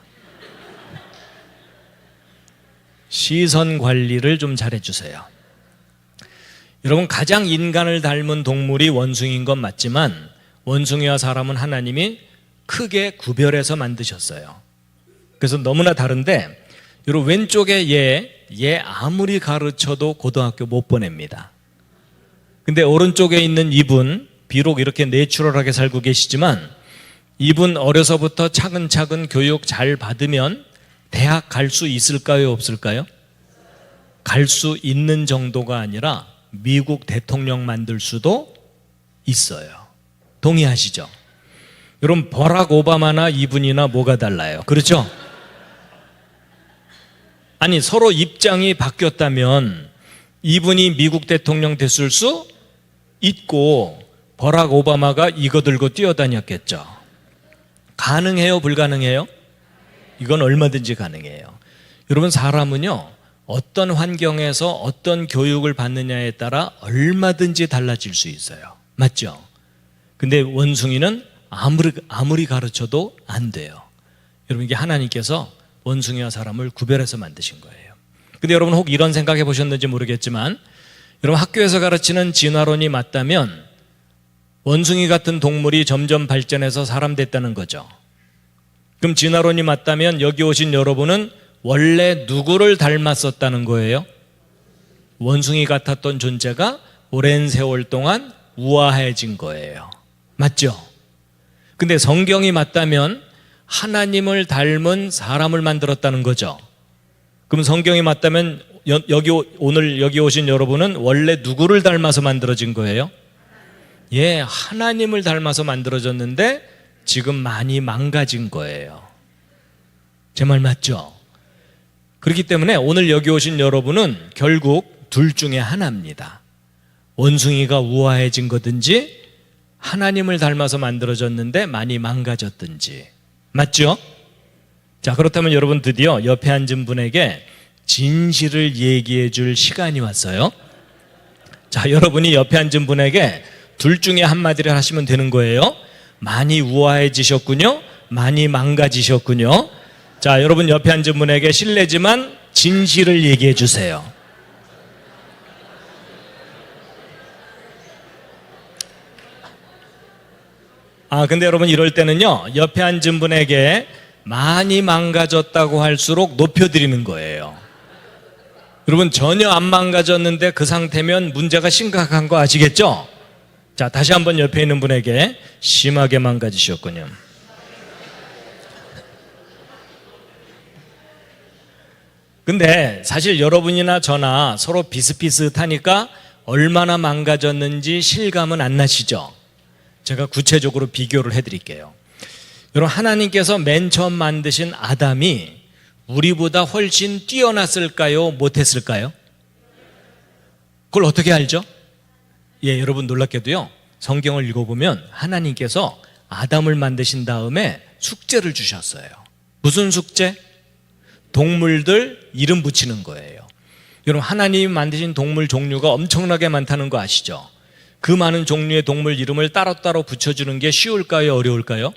시선 관리를 좀 잘해주세요. 여러분, 가장 인간을 닮은 동물이 원숭이인 건 맞지만 원숭이와 사람은 하나님이 크게 구별해서 만드셨어요. 그래서 너무나 다른데, 여러분, 왼쪽에 얘 아무리 가르쳐도 고등학교 못 보냅니다. 근데 오른쪽에 있는 이분, 비록 이렇게 내추럴하게 살고 계시지만 이분 어려서부터 차근차근 교육 잘 받으면 대학 갈 수 있을까요, 없을까요? 갈 수 있는 정도가 아니라 미국 대통령 만들 수도 있어요. 동의하시죠? 여러분, 버락 오바마나 이분이나 뭐가 달라요? 그렇죠? 아니, 서로 입장이 바뀌었다면 이분이 미국 대통령 됐을 수 있고 버락 오바마가 이거 들고 뛰어다녔겠죠. 가능해요, 불가능해요? 이건 얼마든지 가능해요. 여러분, 사람은요, 어떤 환경에서 어떤 교육을 받느냐에 따라 얼마든지 달라질 수 있어요. 맞죠? 근데 원숭이는 아무리 가르쳐도 안 돼요. 여러분, 이게 하나님께서 원숭이와 사람을 구별해서 만드신 거예요. 근데 여러분, 혹 이런 생각해 보셨는지 모르겠지만, 여러분, 학교에서 가르치는 진화론이 맞다면 원숭이 같은 동물이 점점 발전해서 사람 됐다는 거죠. 그럼 진화론이 맞다면 여기 오신 여러분은 원래 누구를 닮았었다는 거예요? 원숭이 같았던 존재가 오랜 세월 동안 우아해진 거예요. 맞죠? 근데 성경이 맞다면 하나님을 닮은 사람을 만들었다는 거죠. 그럼 성경이 맞다면 오늘 여기 오신 여러분은 원래 누구를 닮아서 만들어진 거예요? 예, 하나님을 닮아서 만들어졌는데 지금 많이 망가진 거예요. 제 말 맞죠? 그렇기 때문에 오늘 여기 오신 여러분은 결국 둘 중에 하나입니다. 원숭이가 우아해진 거든지 하나님을 닮아서 만들어졌는데 많이 망가졌든지. 맞죠? 자, 그렇다면 여러분 드디어 옆에 앉은 분에게 진실을 얘기해 줄 시간이 왔어요. 자, 여러분이 옆에 앉은 분에게 둘 중에 한마디를 하시면 되는 거예요. 많이 우아해지셨군요. 많이 망가지셨군요. 자, 여러분 옆에 앉은 분에게 실례지만 진실을 얘기해 주세요. 근데 여러분 이럴 때는요, 옆에 앉은 분에게 많이 망가졌다고 할수록 높여드리는 거예요. 여러분 전혀 안 망가졌는데 그 상태면 문제가 심각한 거 아시겠죠? 자, 다시 한번 옆에 있는 분에게 심하게 망가지셨군요. 근데 사실 여러분이나 저나 서로 비슷비슷하니까 얼마나 망가졌는지 실감은 안 나시죠? 제가 구체적으로 비교를 해드릴게요. 여러분, 하나님께서 맨 처음 만드신 아담이 우리보다 훨씬 뛰어났을까요? 못했을까요? 그걸 어떻게 알죠? 예, 여러분 놀랍게도요, 성경을 읽어보면 하나님께서 아담을 만드신 다음에 숙제를 주셨어요. 무슨 숙제? 동물들 이름 붙이는 거예요. 여러분, 하나님이 만드신 동물 종류가 엄청나게 많다는 거 아시죠? 그 많은 종류의 동물 이름을 따로따로 붙여주는 게 쉬울까요? 어려울까요?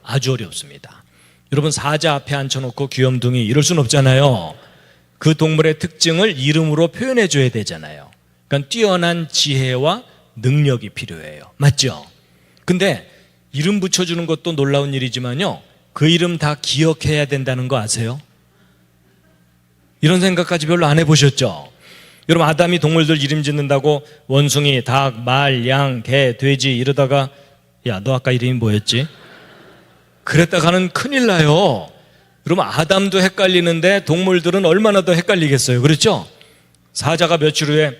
아주 어렵습니다. 여러분, 사자 앞에 앉혀놓고 귀염둥이 이럴 순 없잖아요. 그 동물의 특징을 이름으로 표현해 줘야 되잖아요. 그러니까 뛰어난 지혜와 능력이 필요해요. 맞죠? 근데 이름 붙여주는 것도 놀라운 일이지만요, 그 이름 다 기억해야 된다는 거 아세요? 이런 생각까지 별로 안 해보셨죠? 여러분, 아담이 동물들 이름 짓는다고 원숭이, 닭, 말, 양, 개, 돼지 이러다가 야, 너 아까 이름이 뭐였지? 그랬다가는 큰일 나요. 여러분, 아담도 헷갈리는데 동물들은 얼마나 더 헷갈리겠어요. 그렇죠? 사자가 며칠 후에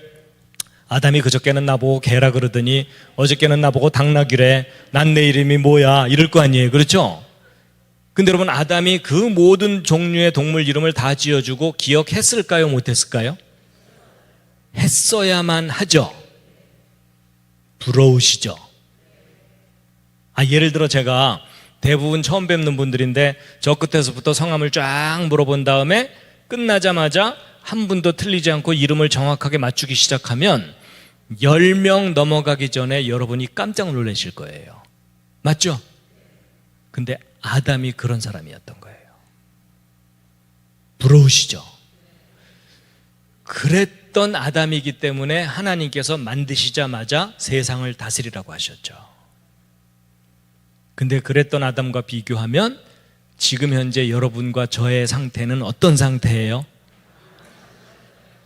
아담이 그저께는 나보고 개라 그러더니 어저께는 나보고 당나귀래. 난 내 이름이 뭐야? 이럴 거 아니에요. 그렇죠? 근데 여러분, 아담이 그 모든 종류의 동물 이름을 다 지어주고 기억했을까요? 못했을까요? 했어야만 하죠. 부러우시죠? 예를 들어 제가 대부분 처음 뵙는 분들인데 저 끝에서부터 성함을 쫙 물어본 다음에 끝나자마자 한 분도 틀리지 않고 이름을 정확하게 맞추기 시작하면 10명 넘어가기 전에 여러분이 깜짝 놀라실 거예요. 맞죠? 근데 아담이 그런 사람이었던 거예요. 부러우시죠? 그랬던 아담이기 때문에 하나님께서 만드시자마자 세상을 다스리라고 하셨죠. 근데 그랬던 아담과 비교하면 지금 현재 여러분과 저의 상태는 어떤 상태예요?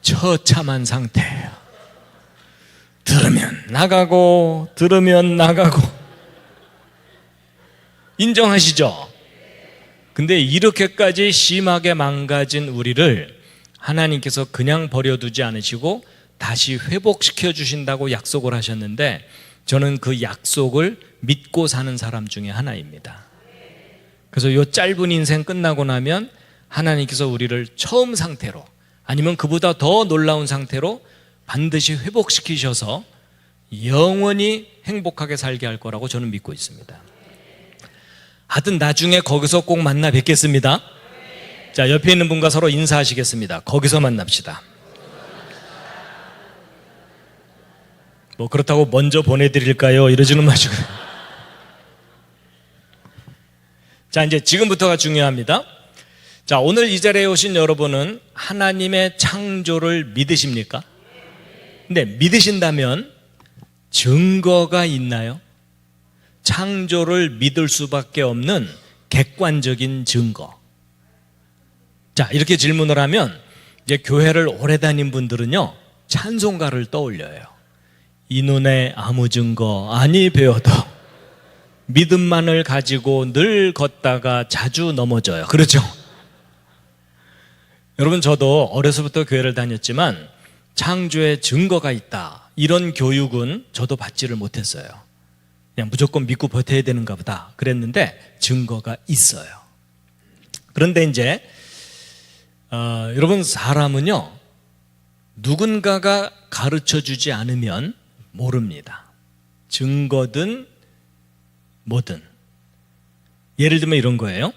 처참한 상태예요. 들으면 나가고 들으면 나가고. 인정하시죠? 근데 이렇게까지 심하게 망가진 우리를 하나님께서 그냥 버려두지 않으시고 다시 회복시켜 주신다고 약속을 하셨는데 저는 그 약속을 믿고 사는 사람 중에 하나입니다. 그래서 이 짧은 인생 끝나고 나면 하나님께서 우리를 처음 상태로 아니면 그보다 더 놀라운 상태로 반드시 회복시키셔서 영원히 행복하게 살게 할 거라고 저는 믿고 있습니다. 하여튼 나중에 거기서 꼭 만나 뵙겠습니다. 자, 옆에 있는 분과 서로 인사하시겠습니다. 거기서 만납시다. 뭐 그렇다고 먼저 보내드릴까요? 이러지는 마시고. 자, 이제 지금부터가 중요합니다. 자, 오늘 이 자리에 오신 여러분은 하나님의 창조를 믿으십니까? 근데 믿으신다면 증거가 있나요? 창조를 믿을 수밖에 없는 객관적인 증거. 자, 이렇게 질문을 하면 이제 교회를 오래 다닌 분들은요, 찬송가를 떠올려요. 이 눈에 아무 증거 아니 배워도 믿음만을 가지고 늘 걷다가 자주 넘어져요. 그렇죠? 여러분, 저도 어려서부터 교회를 다녔지만 창조의 증거가 있다, 이런 교육은 저도 받지를 못했어요. 그냥 무조건 믿고 버텨야 되는가 보다 그랬는데 증거가 있어요. 그런데 이제 여러분, 사람은요, 누군가가 가르쳐주지 않으면 모릅니다. 증거든 뭐든. 예를 들면 이런 거예요.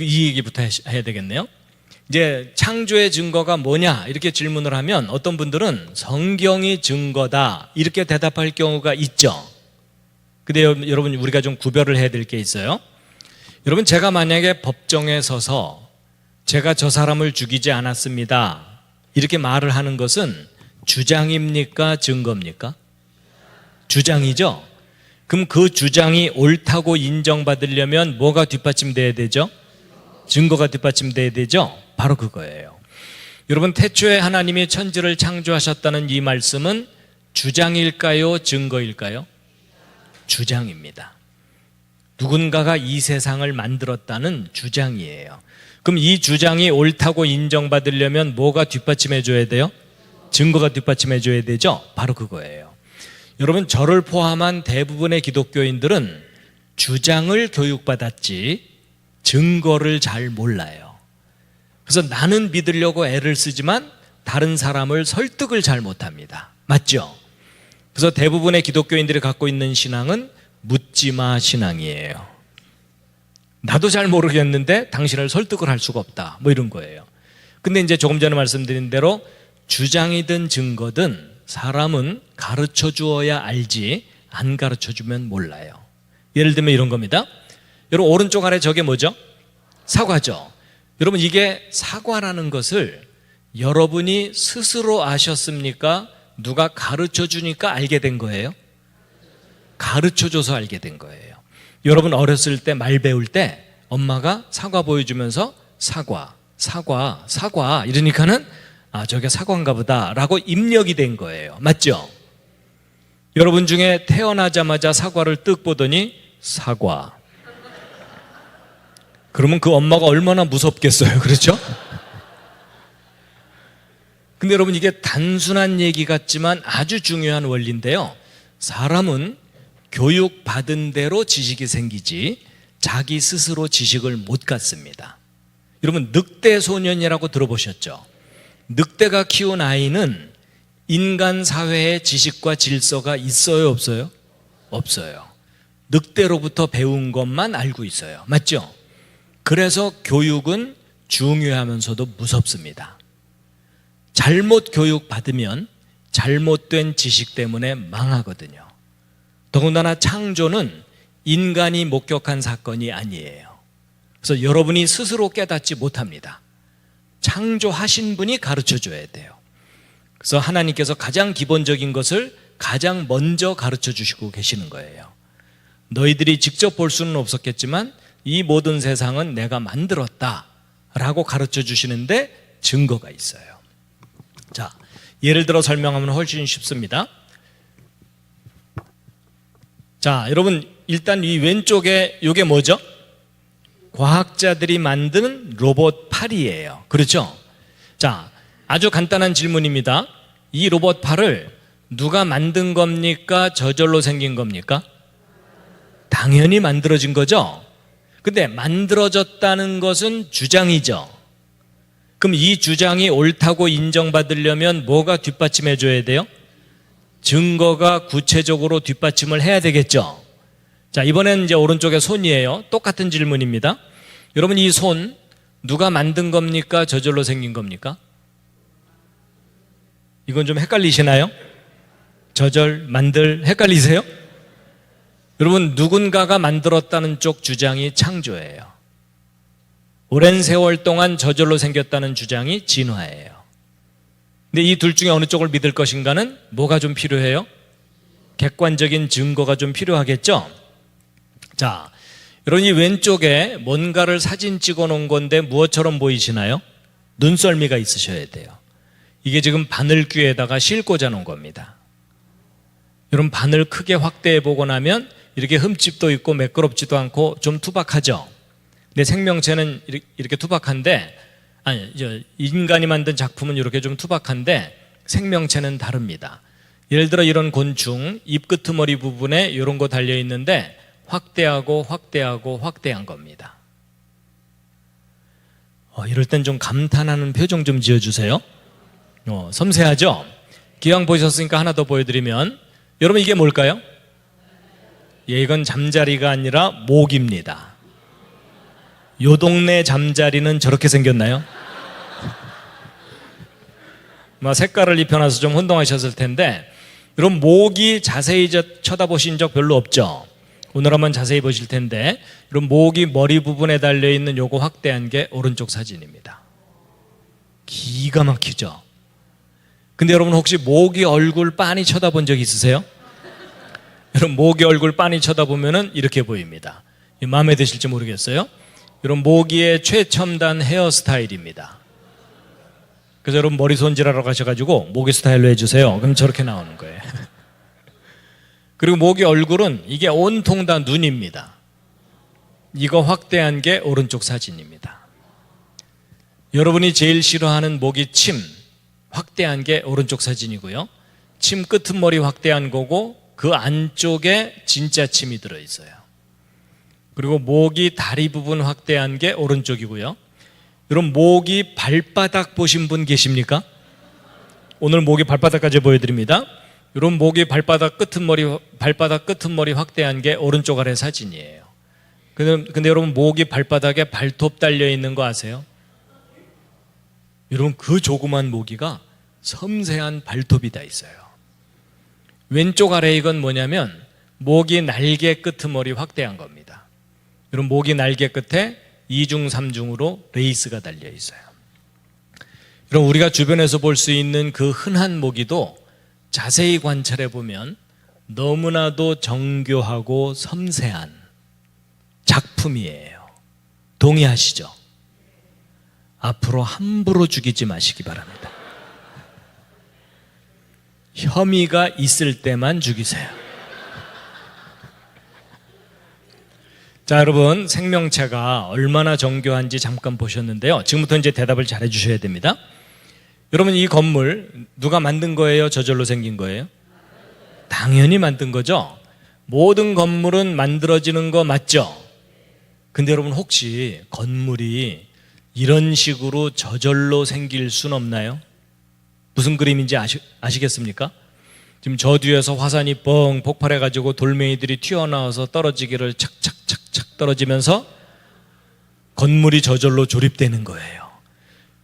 이 얘기부터 해야 되겠네요. 이제 창조의 증거가 뭐냐 이렇게 질문을 하면 어떤 분들은 성경이 증거다 이렇게 대답할 경우가 있죠. 근데 여러분, 우리가 좀 구별을 해야 될 게 있어요. 여러분, 제가 만약에 법정에 서서 제가 저 사람을 죽이지 않았습니다 이렇게 말을 하는 것은 주장입니까, 증거입니까? 주장이죠. 그럼 그 주장이 옳다고 인정받으려면 뭐가 뒷받침돼야 되죠? 증거가 뒷받침돼야 되죠. 바로 그거예요. 여러분, 태초에 하나님이 천지를 창조하셨다는 이 말씀은 주장일까요, 증거일까요? 주장입니다. 누군가가 이 세상을 만들었다는 주장이에요. 그럼 이 주장이 옳다고 인정받으려면 뭐가 뒷받침해 줘야 돼요? 증거가 뒷받침해 줘야 되죠. 바로 그거예요. 여러분, 저를 포함한 대부분의 기독교인들은 주장을 교육받았지 증거를 잘 몰라요. 그래서 나는 믿으려고 애를 쓰지만 다른 사람을 설득을 잘 못합니다. 맞죠? 그래서 대부분의 기독교인들이 갖고 있는 신앙은 묻지마 신앙이에요. 나도 잘 모르겠는데 당신을 설득을 할 수가 없다, 뭐 이런 거예요. 근데 이제 조금 전에 말씀드린 대로 주장이든 증거든 사람은 가르쳐 주어야 알지 안 가르쳐 주면 몰라요. 예를 들면 이런 겁니다. 여러분, 오른쪽 아래 저게 뭐죠? 사과죠. 여러분, 이게 사과라는 것을 여러분이 스스로 아셨습니까? 누가 가르쳐 주니까 알게 된 거예요? 가르쳐 줘서 알게 된 거예요. 여러분, 어렸을 때 말 배울 때 엄마가 사과 보여주면서 사과 이러니까는 저게 사과인가 보다 라고 입력이 된 거예요. 맞죠? 여러분 중에 태어나자마자 사과를 뜩 보더니 사과. 그러면 그 엄마가 얼마나 무섭겠어요. 그렇죠? 근데 여러분, 이게 단순한 얘기 같지만 아주 중요한 원리인데요. 사람은 교육받은 대로 지식이 생기지 자기 스스로 지식을 못 갖습니다. 여러분, 늑대 소년이라고 들어보셨죠? 늑대가 키운 아이는 인간 사회의 지식과 질서가 있어요, 없어요? 없어요. 늑대로부터 배운 것만 알고 있어요. 맞죠? 그래서 교육은 중요하면서도 무섭습니다. 잘못 교육받으면 잘못된 지식 때문에 망하거든요. 더군다나 창조는 인간이 목격한 사건이 아니에요. 그래서 여러분이 스스로 깨닫지 못합니다. 창조하신 분이 가르쳐 줘야 돼요. 그래서 하나님께서 가장 기본적인 것을 가장 먼저 가르쳐 주시고 계시는 거예요. 너희들이 직접 볼 수는 없었겠지만 이 모든 세상은 내가 만들었다 라고 가르쳐 주시는데 증거가 있어요. 자, 예를 들어 설명하면 훨씬 쉽습니다. 자, 여러분, 일단 이 왼쪽에 이게 뭐죠? 과학자들이 만든 로봇 팔이에요. 그렇죠? 자, 아주 간단한 질문입니다. 이 로봇 팔을 누가 만든 겁니까? 저절로 생긴 겁니까? 당연히 만들어진 거죠. 근데 만들어졌다는 것은 주장이죠. 그럼 이 주장이 옳다고 인정받으려면 뭐가 뒷받침해 줘야 돼요? 증거가 구체적으로 뒷받침을 해야 되겠죠. 자, 이번엔 이제 오른쪽에 손이에요. 똑같은 질문입니다. 여러분, 이 손 누가 만든 겁니까? 저절로 생긴 겁니까? 이건 좀 헷갈리시나요? 저절, 만들, 헷갈리세요? 여러분, 누군가가 만들었다는 쪽 주장이 창조예요. 오랜 세월 동안 저절로 생겼다는 주장이 진화예요. 근데 이 둘 중에 어느 쪽을 믿을 것인가는 뭐가 좀 필요해요? 객관적인 증거가 좀 필요하겠죠? 자, 여러분, 이 왼쪽에 뭔가를 사진 찍어 놓은 건데 무엇처럼 보이시나요? 눈썰미가 있으셔야 돼요. 이게 지금 바늘귀에다가 실 꽂아 놓은 겁니다. 여러분 바늘 크게 확대해 보고 나면 이렇게 흠집도 있고 매끄럽지도 않고 좀 투박하죠. 근데 생명체는 이렇게 투박한데, 아니, 인간이 만든 작품은 이렇게 좀 투박한데 생명체는 다릅니다. 예를 들어 이런 곤충 입 끄트머리 부분에 이런 거 달려 있는데 확대하고 확대하고 확대한 겁니다. 이럴 땐 좀 감탄하는 표정 좀 지어주세요. 섬세하죠? 기왕 보셨으니까 하나 더 보여드리면, 여러분 이게 뭘까요? 예, 이건 잠자리가 아니라 모기입니다. 요 동네 잠자리는 저렇게 생겼나요? 색깔을 입혀놔서 좀 혼동하셨을 텐데, 여러분 모기 자세히 쳐다보신 적 별로 없죠? 오늘 한번 자세히 보실 텐데, 여러분 모기 머리 부분에 달려있는 요거 확대한 게 오른쪽 사진입니다. 기가 막히죠? 근데 여러분 혹시 모기 얼굴 빤히 쳐다본 적 있으세요? 여러분 모기 얼굴 빤히 쳐다보면은 이렇게 보입니다. 마음에 드실지 모르겠어요. 여러분 모기의 최첨단 헤어스타일입니다. 그래서 여러분 머리 손질하러 가셔가지고 모기 스타일로 해주세요. 그럼 저렇게 나오는 거예요. 그리고 모기 얼굴은 이게 온통 다 눈입니다. 이거 확대한 게 오른쪽 사진입니다. 여러분이 제일 싫어하는 모기 침 확대한 게 오른쪽 사진이고요. 침 끄트머리 확대한 거고 그 안쪽에 진짜 침이 들어있어요. 그리고 모기 다리 부분 확대한 게 오른쪽이고요. 여러분 모기 발바닥 보신 분 계십니까? 오늘 모기 발바닥까지 보여드립니다. 여러분 모기 발바닥 끄트머리 확대한 게 오른쪽 아래 사진이에요. 근데 여러분 모기 발바닥에 발톱 달려 있는 거 아세요? 여러분 그 조그만 모기가 섬세한 발톱이 다 있어요. 왼쪽 아래 이건 뭐냐면 모기 날개 끄트머리 확대한 겁니다. 여러분 모기 날개 끝에 2중 3중으로 레이스가 달려 있어요. 여러분 우리가 주변에서 볼 수 있는 그 흔한 모기도 자세히 관찰해 보면 너무나도 정교하고 섬세한 작품이에요. 동의하시죠? 앞으로 함부로 죽이지 마시기 바랍니다. 혐의가 있을 때만 죽이세요. 자, 여러분 생명체가 얼마나 정교한지 잠깐 보셨는데요. 지금부터 이제 대답을 잘 해주셔야 됩니다. 여러분 이 건물 누가 만든 거예요? 저절로 생긴 거예요? 당연히 만든 거죠. 모든 건물은 만들어지는 거 맞죠? 근데 여러분 혹시 건물이 이런 식으로 저절로 생길 순 없나요? 무슨 그림인지 아시겠습니까? 지금 저 뒤에서 화산이 뻥 폭발해가지고 돌멩이들이 튀어나와서 떨어지기를 착착착착 떨어지면서 건물이 저절로 조립되는 거예요.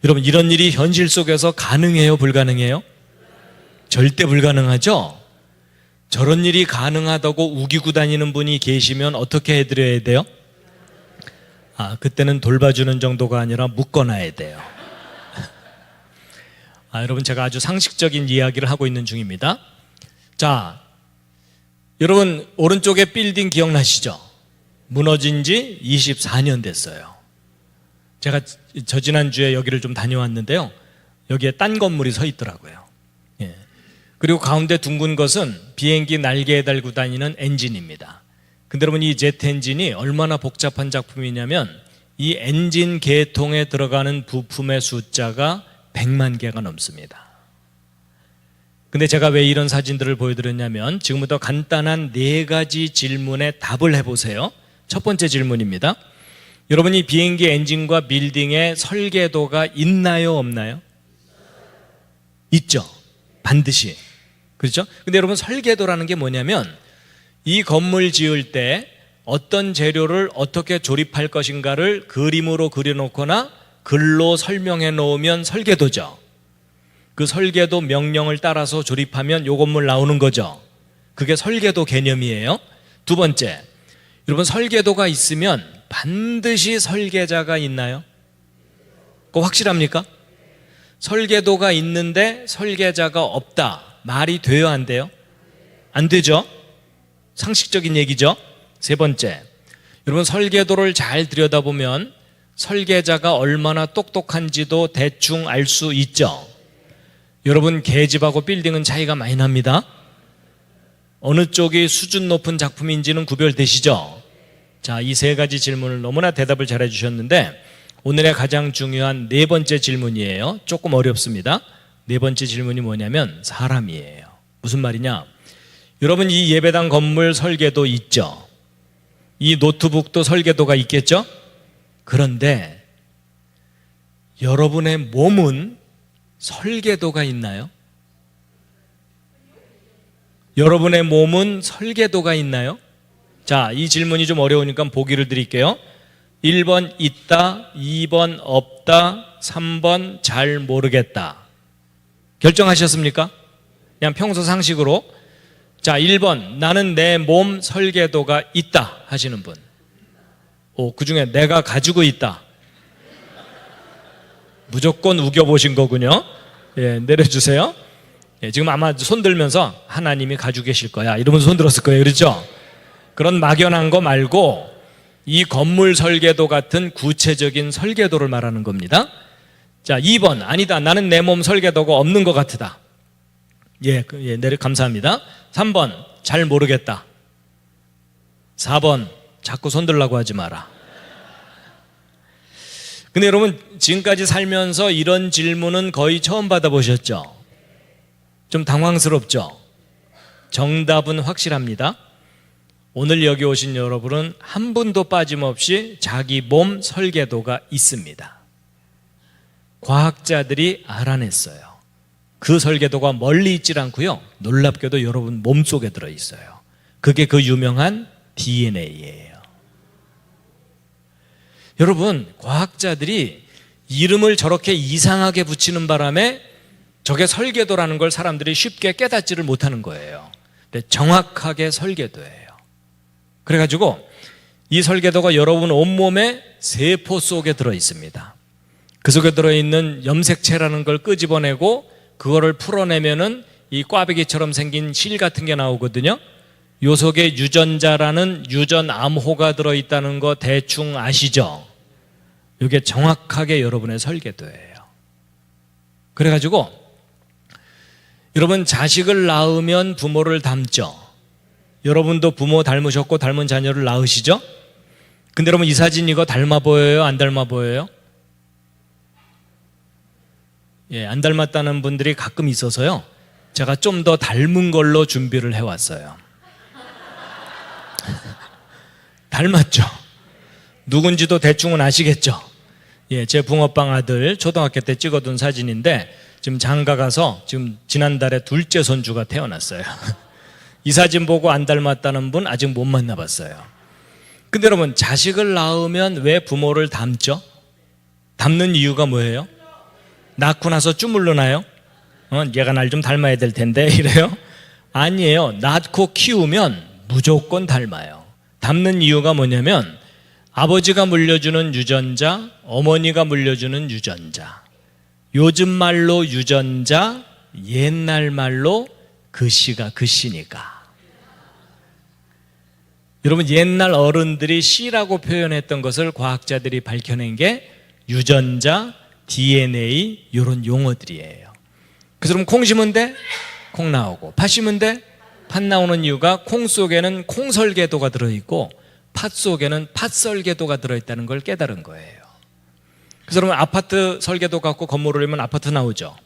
여러분 이런 일이 현실 속에서 가능해요? 불가능해요? 절대 불가능하죠? 저런 일이 가능하다고 우기고 다니는 분이 계시면 어떻게 해드려야 돼요? 그때는 돌봐주는 정도가 아니라 묶어놔야 돼요. 여러분 제가 아주 상식적인 이야기를 하고 있는 중입니다. 자, 여러분 오른쪽에 빌딩 기억나시죠? 무너진 지 24년 됐어요. 제가 지난주에 여기를 좀 다녀왔는데요. 여기에 딴 건물이 서 있더라고요. 예. 그리고 가운데 둥근 것은 비행기 날개에 달고 다니는 엔진입니다. 근데 여러분 이 제트 엔진이 얼마나 복잡한 작품이냐면 이 엔진 계통에 들어가는 부품의 숫자가 100만 개가 넘습니다. 근데 제가 왜 이런 사진들을 보여드렸냐면 지금부터 간단한 4가지 질문에 답을 해보세요. 첫 번째 질문입니다. 여러분이 비행기 엔진과 빌딩의 설계도가 있나요? 없나요? 있죠. 반드시. 그렇죠? 근데 여러분 설계도라는 게 뭐냐면 이 건물 지을 때 어떤 재료를 어떻게 조립할 것인가를 그림으로 그려놓거나 글로 설명해 놓으면 설계도죠. 그 설계도 명령을 따라서 조립하면 요 건물 나오는 거죠. 그게 설계도 개념이에요. 두 번째, 여러분 설계도가 있으면 반드시 설계자가 있나요? 그거 확실합니까? 설계도가 있는데 설계자가 없다. 말이 돼요? 안 돼요? 안 되죠? 상식적인 얘기죠. 세 번째, 여러분 설계도를 잘 들여다보면 설계자가 얼마나 똑똑한지도 대충 알 수 있죠. 여러분 계집하고 빌딩은 차이가 많이 납니다. 어느 쪽이 수준 높은 작품인지는 구별되시죠? 자, 이 세 가지 질문을 너무나 대답을 잘해 주셨는데 오늘의 가장 중요한 네 번째 질문이에요. 조금 어렵습니다. 네 번째 질문이 뭐냐면 사람이에요. 무슨 말이냐? 여러분, 이 예배당 건물 설계도 있죠? 이 노트북도 설계도가 있겠죠? 그런데 여러분의 몸은 설계도가 있나요? 여러분의 몸은 설계도가 있나요? 자, 이 질문이 좀 어려우니까 보기를 드릴게요. 1번 있다, 2번 없다, 3번 잘 모르겠다. 결정하셨습니까? 그냥 평소 상식으로. 자, 1번 나는 내 몸 설계도가 있다 하시는 분. 그 중에 내가 가지고 있다. 무조건 우겨보신 거군요. 예, 내려주세요. 예, 지금 아마 손 들면서 하나님이 가지고 계실 거야 이러면서 손 들었을 거예요. 그렇죠? 그런 막연한 거 말고 이 건물 설계도 같은 구체적인 설계도를 말하는 겁니다. 자, 2번 아니다. 나는 내 몸 설계도가 없는 것 같다. 예, 감사합니다. 3번 잘 모르겠다. 4번 자꾸 손 들라고 하지 마라. 근데 여러분, 지금까지 살면서 이런 질문은 거의 처음 받아보셨죠? 좀 당황스럽죠? 정답은 확실합니다. 오늘 여기 오신 여러분은 한 분도 빠짐없이 자기 몸 설계도가 있습니다. 과학자들이 알아냈어요. 그 설계도가 멀리 있질 않고요, 놀랍게도 여러분 몸속에 들어있어요. 그게 그 유명한 DNA예요. 여러분, 과학자들이 이름을 저렇게 이상하게 붙이는 바람에 저게 설계도라는 걸 사람들이 쉽게 깨닫지를 못하는 거예요. 근데 정확하게 설계도예요. 그래가지고 이 설계도가 여러분 온몸의 세포 속에 들어있습니다. 그 속에 들어있는 염색체라는 걸 끄집어내고 그거를 풀어내면은 이 꽈배기처럼 생긴 실 같은 게 나오거든요. 요 속에 유전자라는 유전암호가 들어있다는 거 대충 아시죠? 이게 정확하게 여러분의 설계도예요. 그래가지고 여러분, 자식을 낳으면 부모를 닮죠? 여러분도 부모 닮으셨고 닮은 자녀를 낳으시죠? 근데 여러분, 이 사진 이거 닮아 보여요? 안 닮아 보여요? 예, 안 닮았다는 분들이 가끔 있어서요, 제가 좀 더 닮은 걸로 준비를 해왔어요. 닮았죠? 누군지도 대충은 아시겠죠? 예, 제 붕어빵 아들 초등학교 때 찍어둔 사진인데 지금 장가 가서 지금 지난달에 둘째 손주가 태어났어요. 이 사진 보고 안 닮았다는 분 아직 못 만나봤어요. 근데 여러분, 자식을 낳으면 왜 부모를 닮죠? 닮는 이유가 뭐예요? 낳고 나서 주물르나요? 얘가 날 좀 닮아야 될 텐데 이래요? 아니에요. 낳고 키우면 무조건 닮아요. 닮는 이유가 뭐냐면 아버지가 물려주는 유전자, 어머니가 물려주는 유전자. 요즘 말로 유전자, 옛날 말로 글씨가 글씨니까. 여러분, 옛날 어른들이 씨라고 표현했던 것을 과학자들이 밝혀낸 게 유전자, DNA 이런 용어들이에요. 그래서 그럼 콩 심은 데 콩 나오고, 팥 심은 데 팥 나오는 이유가 콩 속에는 콩 설계도가 들어있고 팥 속에는 팥 설계도가 들어있다는 걸 깨달은 거예요. 그래서 여러분, 아파트 설계도 갖고 건물 올리면 아파트 나오죠?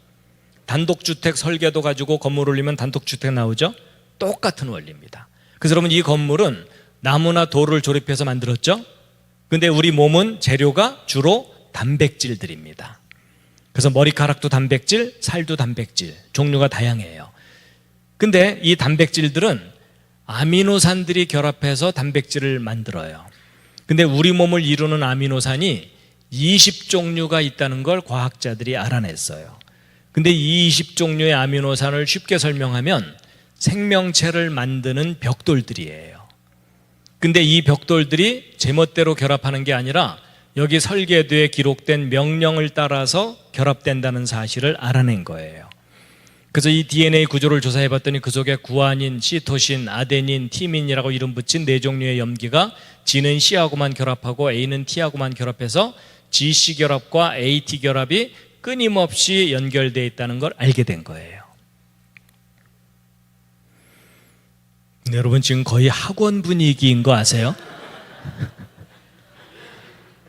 단독주택 설계도 가지고 건물 올리면 단독주택 나오죠? 똑같은 원리입니다. 그래서 여러분, 이 건물은 나무나 돌을 조립해서 만들었죠? 근데 우리 몸은 재료가 주로 단백질들입니다. 그래서 머리카락도 단백질, 살도 단백질, 종류가 다양해요. 근데 이 단백질들은 아미노산들이 결합해서 단백질을 만들어요. 근데 우리 몸을 이루는 아미노산이 20종류가 있다는 걸 과학자들이 알아냈어요. 근데 이 20종류의 아미노산을 쉽게 설명하면 생명체를 만드는 벽돌들이에요. 근데 이 벽돌들이 제멋대로 결합하는 게 아니라 여기 설계도에 기록된 명령을 따라서 결합된다는 사실을 알아낸 거예요. 그래서 이 DNA 구조를 조사해 봤더니 그 속에 구아닌, 시토신, 아데닌, 티민이라고 이름 붙인 네 종류의 염기가 G는 C하고만 결합하고 A는 T하고만 결합해서 GC 결합과 AT 결합이 끊임없이 연결되어 있다는 걸 알게 된 거예요. 근데 여러분 지금 거의 학원 분위기인 거 아세요?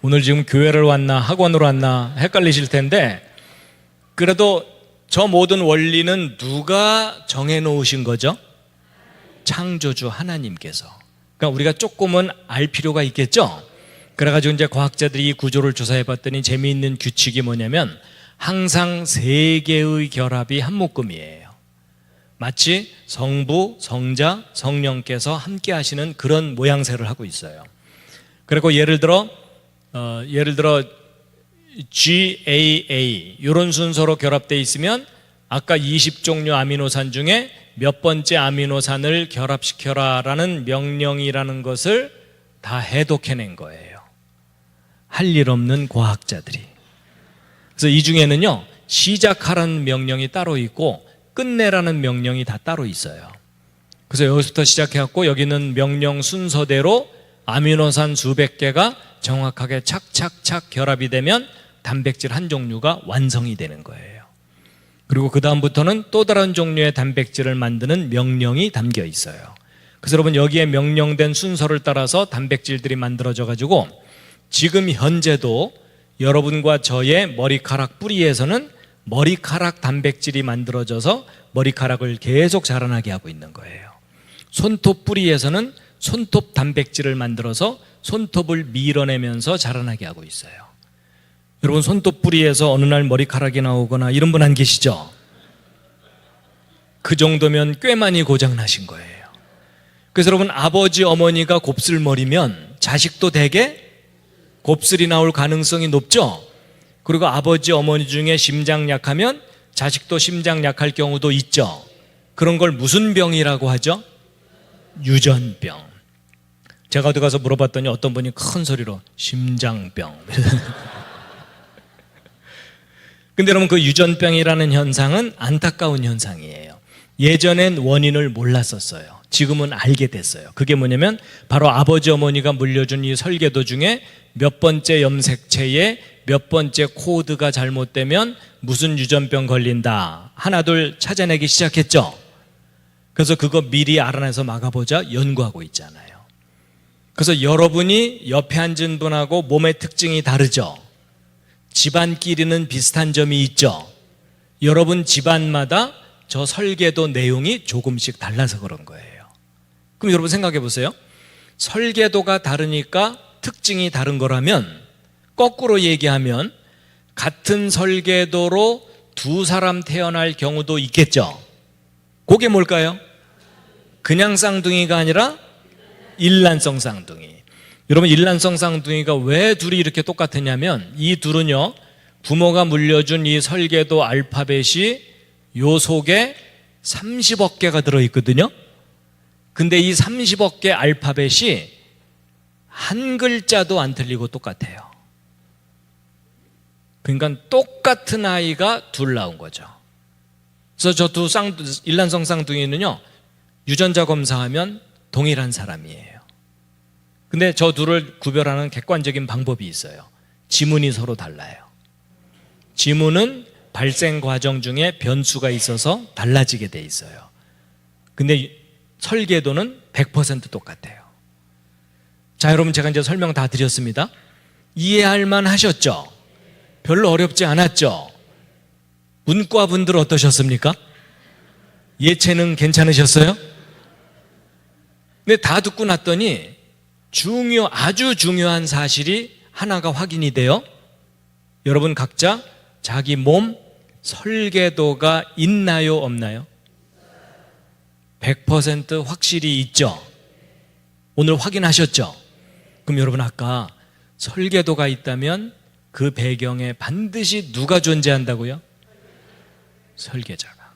오늘 지금 교회를 왔나 학원으로 왔나 헷갈리실 텐데, 그래도 저 모든 원리는 누가 정해놓으신 거죠? 창조주 하나님께서. 그러니까 우리가 조금은 알 필요가 있겠죠? 그래가지고 이제 과학자들이 이 구조를 조사해 봤더니 재미있는 규칙이 뭐냐면 항상 세 개의 결합이 한 묶음이에요. 마치 성부, 성자, 성령께서 함께 하시는 그런 모양새를 하고 있어요. 그리고 예를 들어 GAA 이런 순서로 결합되어 있으면 아까 20종류 아미노산 중에 몇 번째 아미노산을 결합시켜라 라는 명령이라는 것을 다 해독해낸 거예요. 할 일 없는 과학자들이. 그래서 이 중에는요, 시작하라는 명령이 따로 있고 끝내라는 명령이 다 따로 있어요. 그래서 여기서부터 시작해갖고 여기는 명령 순서대로 아미노산 수백 개가 정확하게 착착착 결합이 되면 단백질 한 종류가 완성이 되는 거예요. 그리고 그 다음부터는 또 다른 종류의 단백질을 만드는 명령이 담겨 있어요. 그래서 여러분 여기에 명령된 순서를 따라서 단백질들이 만들어져 가지고 지금 현재도 여러분과 저의 머리카락 뿌리에서는 머리카락 단백질이 만들어져서 머리카락을 계속 자라나게 하고 있는 거예요. 손톱 뿌리에서는 손톱 단백질을 만들어서 손톱을 밀어내면서 자라나게 하고 있어요. 여러분 손톱 뿌리에서 어느 날 머리카락이 나오거나 이런 분 안 계시죠? 그 정도면 꽤 많이 고장나신 거예요. 그래서 여러분 아버지 어머니가 곱슬머리면 자식도 되게 곱슬이 나올 가능성이 높죠? 그리고 아버지 어머니 중에 심장 약하면 자식도 심장 약할 경우도 있죠. 그런 걸 무슨 병이라고 하죠? 유전병. 제가 어디 가서 물어봤더니 어떤 분이 큰 소리로 심장병. 근데 여러분 그 유전병이라는 현상은 안타까운 현상이에요. 예전엔 원인을 몰랐었어요. 지금은 알게 됐어요. 그게 뭐냐면 바로 아버지 어머니가 물려준 이 설계도 중에 몇 번째 염색체에 몇 번째 코드가 잘못되면 무슨 유전병 걸린다 하나 둘 찾아내기 시작했죠. 그래서 그거 미리 알아내서 막아보자 연구하고 있잖아요. 그래서 여러분이 옆에 앉은 분하고 몸의 특징이 다르죠. 집안끼리는 비슷한 점이 있죠. 여러분 집안마다 저 설계도 내용이 조금씩 달라서 그런 거예요. 그럼 여러분 생각해 보세요. 설계도가 다르니까 특징이 다른 거라면 거꾸로 얘기하면 같은 설계도로 두 사람 태어날 경우도 있겠죠. 그게 뭘까요? 그냥 쌍둥이가 아니라 일란성 쌍둥이. 여러분 일란성 쌍둥이가 왜 둘이 이렇게 똑같으냐면 이 둘은요 부모가 물려준 이 설계도 알파벳이 요 속에 30억 개가 들어있거든요. 근데 이 30억 개 알파벳이 한 글자도 안 틀리고 똑같아요. 그러니까 똑같은 아이가 둘 나온 거죠. 그래서 저 두 일란성 쌍둥이는요 유전자 검사하면 동일한 사람이에요. 근데 저 둘을 구별하는 객관적인 방법이 있어요. 지문이 서로 달라요. 지문은 발생 과정 중에 변수가 있어서 달라지게 돼 있어요. 근데 설계도는 100% 똑같아요. 자, 여러분 제가 이제 설명 다 드렸습니다. 이해할 만 하셨죠? 별로 어렵지 않았죠? 문과 분들 어떠셨습니까? 예체능 괜찮으셨어요? 근데 다 듣고 났더니 아주 중요한 사실이 하나가 확인이 돼요. 여러분 각자 자기 몸 설계도가 있나요, 없나요? 100% 확실히 있죠? 오늘 확인하셨죠? 그럼 여러분 아까 설계도가 있다면 그 배경에 반드시 누가 존재한다고요? 설계자가.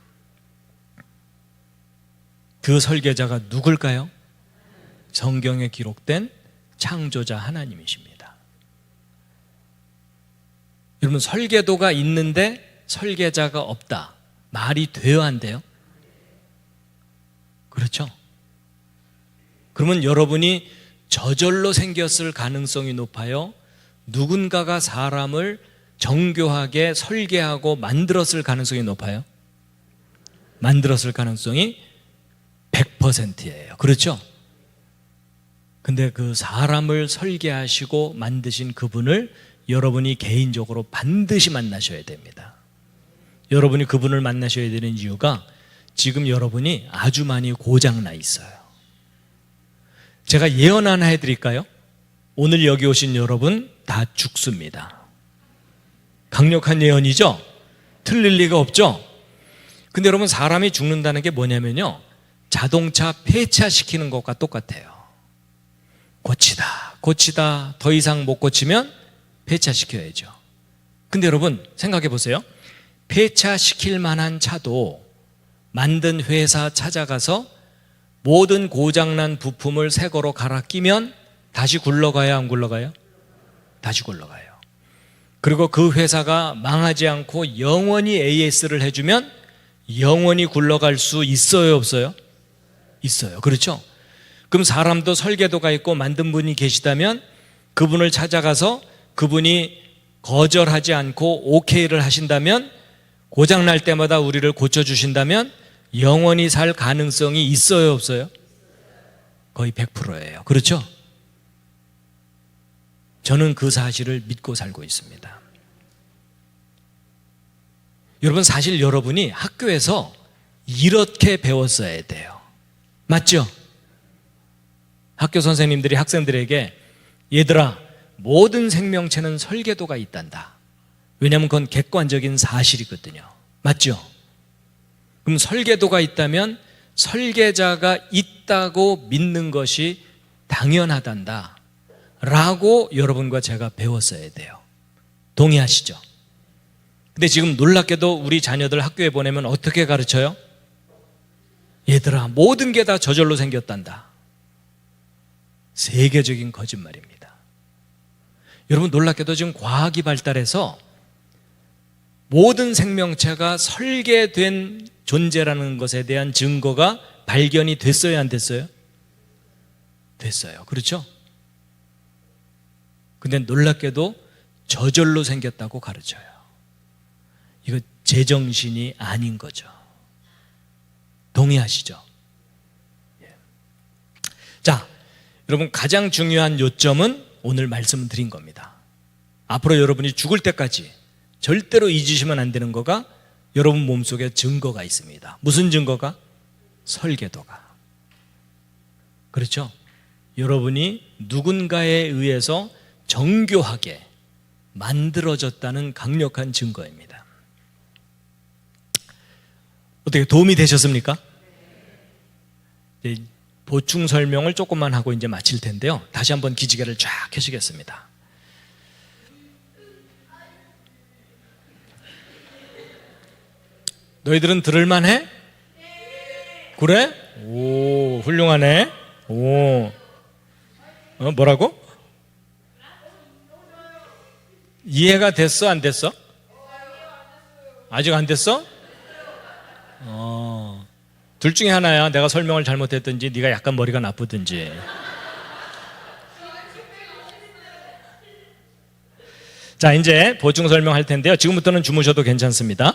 그 설계자가 누굴까요? 성경에 기록된 창조자 하나님이십니다. 여러분 설계도가 있는데 설계자가 없다. 말이 돼요, 안 돼요? 그렇죠? 그러면 여러분이 저절로 생겼을 가능성이 높아요? 누군가가 사람을 정교하게 설계하고 만들었을 가능성이 높아요? 만들었을 가능성이 100% 100%예요. 그렇죠? 근데 그 사람을 설계하시고 만드신 그분을 여러분이 개인적으로 반드시 만나셔야 됩니다. 여러분이 그분을 만나셔야 되는 이유가 지금 여러분이 아주 많이 고장나 있어요. 제가 예언 하나 해드릴까요? 오늘 여기 오신 여러분 다 죽습니다. 강력한 예언이죠? 틀릴 리가 없죠? 근데 여러분, 사람이 죽는다는 게 뭐냐면요, 자동차 폐차시키는 것과 똑같아요. 고치다 더 이상 못 고치면 폐차시켜야죠. 근데 여러분 생각해 보세요. 폐차시킬 만한 차도 만든 회사 찾아가서 모든 고장난 부품을 새 거로 갈아 끼면 다시 굴러가야 안 굴러가요? 다시 굴러가요. 그리고 그 회사가 망하지 않고 영원히 AS를 해주면 영원히 굴러갈 수 있어요, 없어요? 있어요. 그렇죠? 그럼 사람도 설계도가 있고 만든 분이 계시다면 그분을 찾아가서 그분이 거절하지 않고 오케이를 하신다면, 고장날 때마다 우리를 고쳐주신다면 영원히 살 가능성이 있어요, 없어요? 거의 100%예요. 그렇죠? 저는 그 사실을 믿고 살고 있습니다. 여러분, 사실 여러분이 학교에서 이렇게 배웠어야 돼요. 맞죠? 학교 선생님들이 학생들에게, 얘들아, 모든 생명체는 설계도가 있단다. 왜냐하면 그건 객관적인 사실이거든요. 맞죠? 그럼 설계도가 있다면 설계자가 있다고 믿는 것이 당연하단다 라고 여러분과 제가 배웠어야 돼요. 동의하시죠? 근데 지금 놀랍게도 우리 자녀들 학교에 보내면 어떻게 가르쳐요? 얘들아, 모든 게 다 저절로 생겼단다. 세계적인 거짓말입니다. 여러분, 놀랍게도 지금 과학이 발달해서 모든 생명체가 설계된 존재라는 것에 대한 증거가 발견이 됐어요, 안 됐어요? 됐어요. 그렇죠? 근데 놀랍게도 저절로 생겼다고 가르쳐요. 이거 제정신이 아닌 거죠. 동의하시죠? 자, 여러분, 가장 중요한 요점은 오늘 말씀드린 겁니다. 앞으로 여러분이 죽을 때까지 절대로 잊으시면 안 되는 거가, 여러분 몸속에 증거가 있습니다. 무슨 증거가? 설계도가. 그렇죠? 여러분이 누군가에 의해서 정교하게 만들어졌다는 강력한 증거입니다. 어떻게 도움이 되셨습니까? 보충 설명을 조금만 하고 이제 마칠 텐데요. 다시 한번 기지개를 쫙 켜시겠습니다. 너희들은 들을만해? 그래? 오, 훌륭하네. 오, 뭐라고? 이해가 됐어, 안 됐어? 아직 안 됐어? 둘 중에 하나야. 내가 설명을 잘못했든지 네가 약간 머리가 나쁘든지. 자, 이제 보충 설명할 텐데요. 지금부터는 주무셔도 괜찮습니다.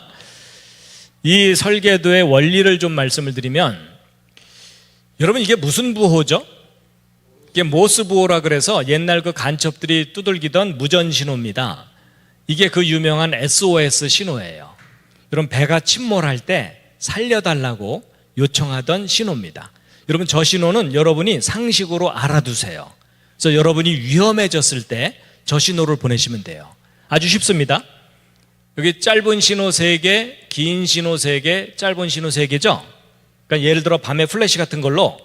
이 설계도의 원리를 좀 말씀을 드리면, 여러분, 이게 무슨 부호죠? 이게 모스 부호라 그래서 옛날 그 간첩들이 두들기던 무전 신호입니다. 이게 그 유명한 SOS 신호예요. 여러분, 배가 침몰할 때 살려달라고 요청하던 신호입니다. 여러분, 저 신호는 여러분이 상식으로 알아두세요. 그래서 여러분이 위험해졌을 때 저 신호를 보내시면 돼요. 아주 쉽습니다. 여기 짧은 신호 3개, 긴 신호 3개, 짧은 신호 3개죠? 그러니까 예를 들어 밤에 플래시 같은 걸로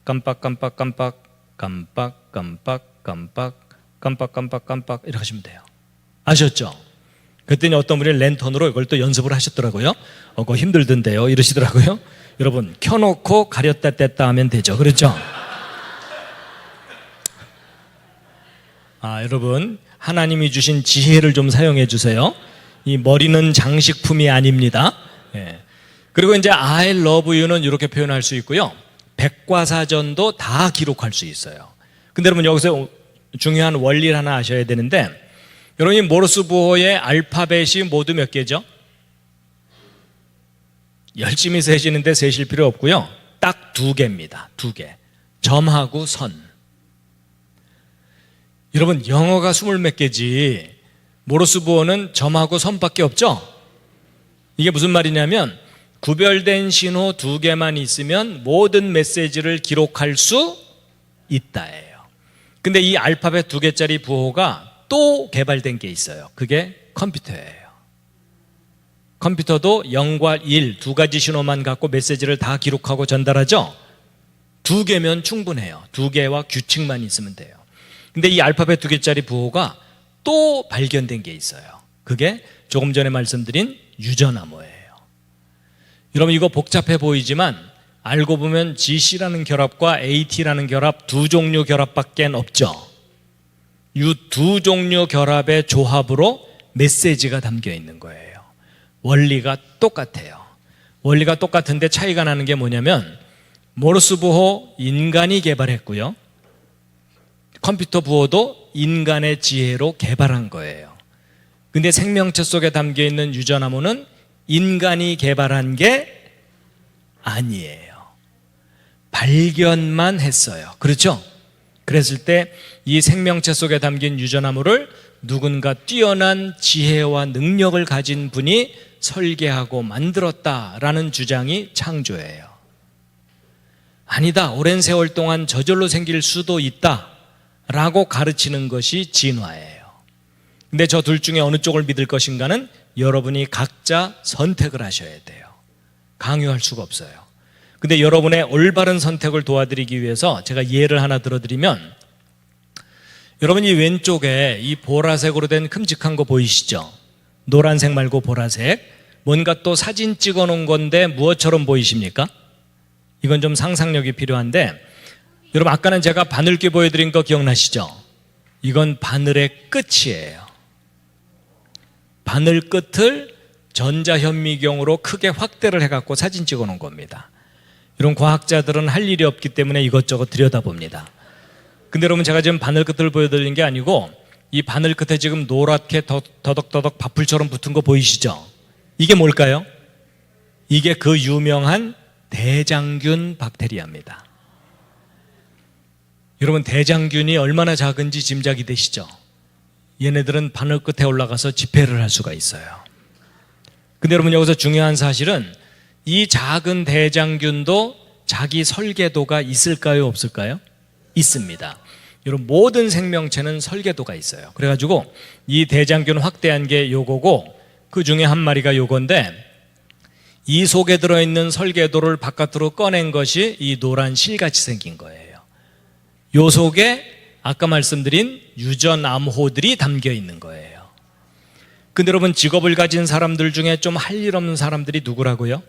깜빡깜빡깜빡, 깜빡깜빡, 깜빡깜빡깜빡 이렇게 하시면 돼요. 아셨죠? 그랬더니 어떤 분이 랜턴으로 이걸 또 연습을 하셨더라고요. 그거 힘들던데요 이러시더라고요. 여러분, 켜놓고 가렸다 뗐다 하면 되죠. 그렇죠? 여러분, 하나님이 주신 지혜를 좀 사용해 주세요. 이 머리는 장식품이 아닙니다. 예. 그리고 이제 I love you는 이렇게 표현할 수 있고요. 백과사전도 다 기록할 수 있어요. 근데 여러분, 여기서 중요한 원리를 하나 아셔야 되는데, 여러분이 모르스 부호의 알파벳이 모두 몇 개죠? 열심히 세시는데 세실 필요 없고요. 딱 두 개입니다. 두 개. 점하고 선. 여러분, 영어가 20몇 개지 모르스 부호는 점하고 선밖에 없죠? 이게 무슨 말이냐면 구별된 신호 두 개만 있으면 모든 메시지를 기록할 수 있다예요. 근데 이 알파벳 두 개짜리 부호가 또 개발된 게 있어요. 그게 컴퓨터예요. 컴퓨터도 0과 1 두 가지 신호만 갖고 메시지를 다 기록하고 전달하죠? 두 개면 충분해요. 두 개와 규칙만 있으면 돼요. 근데 이 알파벳 두 개짜리 부호가 또 발견된 게 있어요. 그게 조금 전에 말씀드린 유전암호예요. 여러분, 이거 복잡해 보이지만 알고 보면 GC라는 결합과 AT라는 결합 두 종류 결합밖에 없죠. 이 두 종류 결합의 조합으로 메시지가 담겨 있는 거예요. 원리가 똑같아요. 원리가 똑같은데 차이가 나는 게 뭐냐면 모르스 부호 인간이 개발했고요. 컴퓨터 부호도 인간의 지혜로 개발한 거예요. 근데 생명체 속에 담겨 있는 유전암호는 인간이 개발한 게 아니에요. 발견만 했어요. 그렇죠? 그랬을 때 이 생명체 속에 담긴 유전암호를 누군가 뛰어난 지혜와 능력을 가진 분이 설계하고 만들었다라는 주장이 창조예요. 아니다, 오랜 세월 동안 저절로 생길 수도 있다라고 가르치는 것이 진화예요. 근데 저 둘 중에 어느 쪽을 믿을 것인가는 여러분이 각자 선택을 하셔야 돼요. 강요할 수가 없어요. 근데 여러분의 올바른 선택을 도와드리기 위해서 제가 예를 하나 들어드리면, 여러분이 왼쪽에 이 보라색으로 된 큼직한 거 보이시죠? 노란색 말고 보라색. 뭔가 또 사진 찍어 놓은 건데 무엇처럼 보이십니까? 이건 좀 상상력이 필요한데, 여러분 아까는 제가 바늘귀 보여드린 거 기억나시죠? 이건 바늘의 끝이에요. 바늘 끝을 전자현미경으로 크게 확대를 해갖고 사진 찍어 놓은 겁니다. 이런 과학자들은 할 일이 없기 때문에 이것저것 들여다봅니다. 근데 여러분, 제가 지금 바늘 끝을 보여드린 게 아니고 이 바늘 끝에 지금 노랗게 더덕더덕 밥풀처럼 붙은 거 보이시죠? 이게 뭘까요? 이게 그 유명한 대장균 박테리아입니다. 여러분, 대장균이 얼마나 작은지 짐작이 되시죠? 얘네들은 바늘 끝에 올라가서 집회를 할 수가 있어요. 근데 여러분, 여기서 중요한 사실은 이 작은 대장균도 자기 설계도가 있을까요, 없을까요? 있습니다. 여러분, 모든 생명체는 설계도가 있어요. 그래가지고 이 대장균 확대한 게 요거고, 그 중에 한 마리가 요건데, 이 속에 들어있는 설계도를 바깥으로 꺼낸 것이 이 노란 실같이 생긴 거예요. 요 속에 아까 말씀드린 유전암호들이 담겨 있는 거예요. 근데 여러분, 직업을 가진 사람들 중에 좀 할 일 없는 사람들이 누구라고요?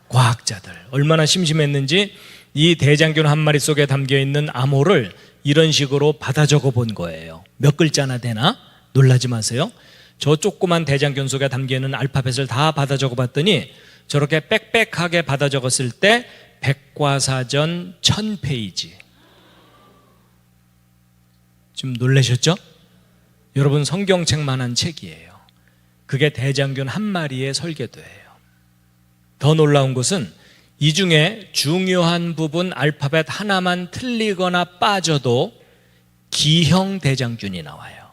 과학자들. 얼마나 심심했는지 이 대장균 한 마리 속에 담겨 있는 암호를 이런 식으로 받아 적어 본 거예요. 몇 글자나 되나? 놀라지 마세요. 저 조그만 대장균 속에 담겨 있는 알파벳을 다 받아 적어 봤더니 저렇게 빽빽하게 받아 적었을 때 백과사전 1000페이지. 지금 놀라셨죠? 여러분, 성경책만한 책이에요. 그게 대장균 한 마리의 설계도예요. 더 놀라운 것은 이 중에 중요한 부분 알파벳 하나만 틀리거나 빠져도 기형 대장균이 나와요.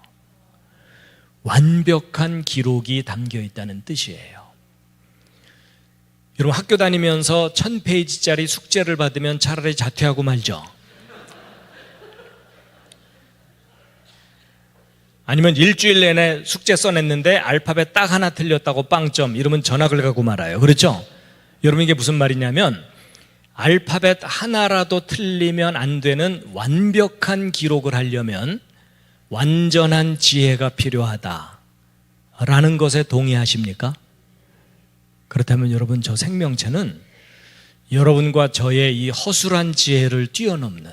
완벽한 기록이 담겨 있다는 뜻이에요. 여러분, 학교 다니면서 1000페이지짜리 숙제를 받으면 차라리 자퇴하고 말죠. 아니면 일주일 내내 숙제 써냈는데 알파벳 딱 하나 틀렸다고 빵점, 이러면 전학을 가고 말아요. 그렇죠? 여러분, 이게 무슨 말이냐면 알파벳 하나라도 틀리면 안 되는 완벽한 기록을 하려면 완전한 지혜가 필요하다라는 것에 동의하십니까? 그렇다면 여러분, 저 생명체는 여러분과 저의 이 허술한 지혜를 뛰어넘는,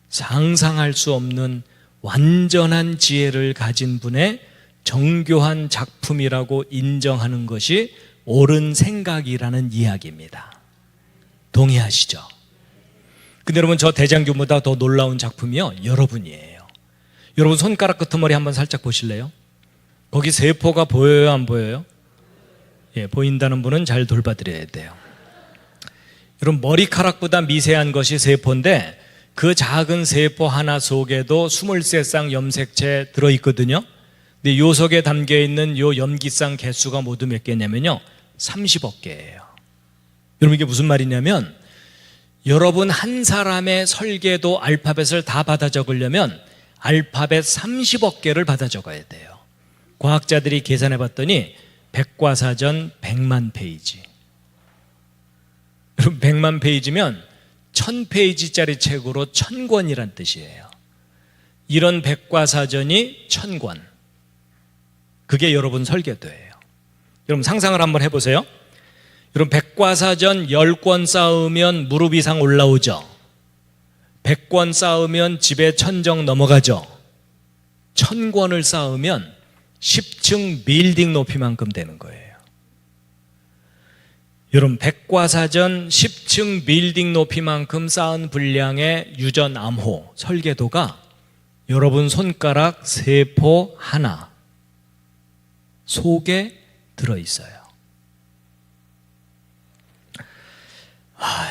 상상할 수 없는 완전한 지혜를 가진 분의 정교한 작품이라고 인정하는 것이 옳은 생각이라는 이야기입니다. 동의하시죠? 근데 여러분, 저 대장균보다 더 놀라운 작품이요, 여러분이에요. 여러분, 손가락 끄트머리 한번 살짝 보실래요? 거기 세포가 보여요, 안 보여요? 예, 보인다는 분은 잘 돌봐드려야 돼요. 여러분, 머리카락보다 미세한 것이 세포인데 그 작은 세포 하나 속에도 23쌍 염색체 들어있거든요. 근데 요 속에 담겨있는 요 염기쌍 개수가 모두 몇 개냐면요, 30억 개예요. 여러분, 이게 무슨 말이냐면 여러분 한 사람의 설계도 알파벳을 다 받아 적으려면 알파벳 30억 개를 받아 적어야 돼요. 과학자들이 계산해 봤더니 백과사전 100만 페이지. 여러분, 100만 페이지면 1000페이지짜리 책으로 1000권이란 뜻이에요. 이런 백과사전이 1000권. 그게 여러분 설계도예요. 여러분, 상상을 한번 해보세요. 여러분, 백과사전 10권 쌓으면 무릎 이상 올라오죠. 100권 쌓으면 집에 천정 넘어가죠. 1000권을 쌓으면 10층 빌딩 높이만큼 되는 거예요. 여러분, 백과사전 10층 빌딩 높이만큼 쌓은 분량의 유전암호 설계도가 여러분 손가락 세포 하나 속에 들어있어요.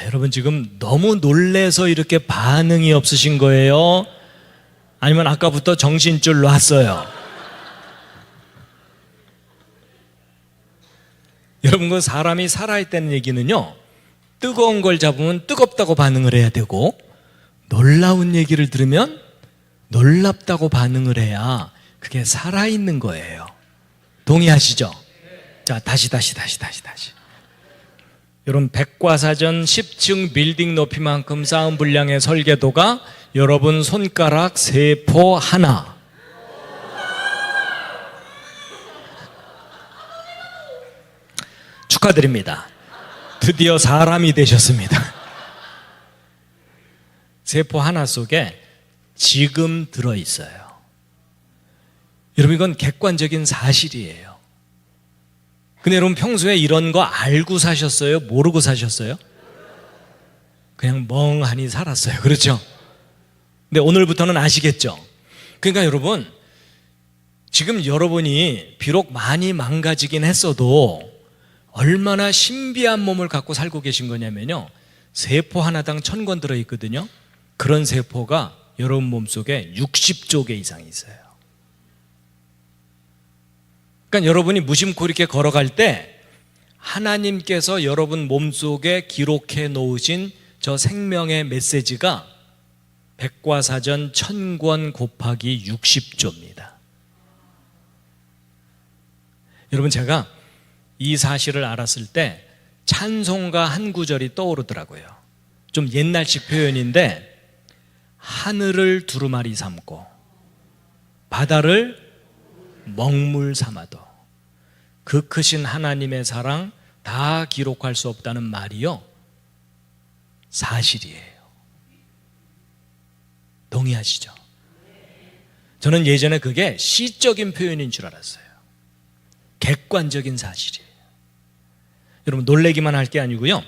여러분, 지금 너무 놀래서 이렇게 반응이 없으신 거예요? 아니면 아까부터 정신줄 놨어요? 여러분, 그 사람이 살아있다는 얘기는요, 뜨거운 걸 잡으면 뜨겁다고 반응을 해야 되고, 놀라운 얘기를 들으면 놀랍다고 반응을 해야 그게 살아있는 거예요. 동의하시죠? 자, 다시. 여러분, 백과사전 10층 빌딩 높이만큼 쌓은 분량의 설계도가 여러분 손가락 세포 하나. 축하드립니다. 드디어 사람이 되셨습니다. 세포 하나 속에 지금 들어있어요. 여러분, 이건 객관적인 사실이에요. 근데 여러분, 평소에 이런 거 알고 사셨어요? 모르고 사셨어요? 그냥 멍하니 살았어요. 그렇죠? 근데 오늘부터는 아시겠죠? 그러니까 여러분, 지금 여러분이 비록 많이 망가지긴 했어도 얼마나 신비한 몸을 갖고 살고 계신 거냐면요, 세포 하나당 1000권 들어있거든요. 그런 세포가 여러분 몸속에 60조 개 이상 있어요. 그러니까 여러분이 무심코 이렇게 걸어갈 때 하나님께서 여러분 몸속에 기록해 놓으신 저 생명의 메시지가 백과사전 1000권 곱하기 60조입니다. 여러분, 제가 이 사실을 알았을 때 찬송가 한 구절이 떠오르더라고요. 좀 옛날식 표현인데, 하늘을 두루마리 삼고 바다를 먹물 삼아도 그 크신 하나님의 사랑 다 기록할 수 없다는 말이요, 사실이에요. 동의하시죠? 저는 예전에 그게 시적인 표현인 줄 알았어요. 객관적인 사실이에요. 여러분, 놀래기만 할 게 아니고요,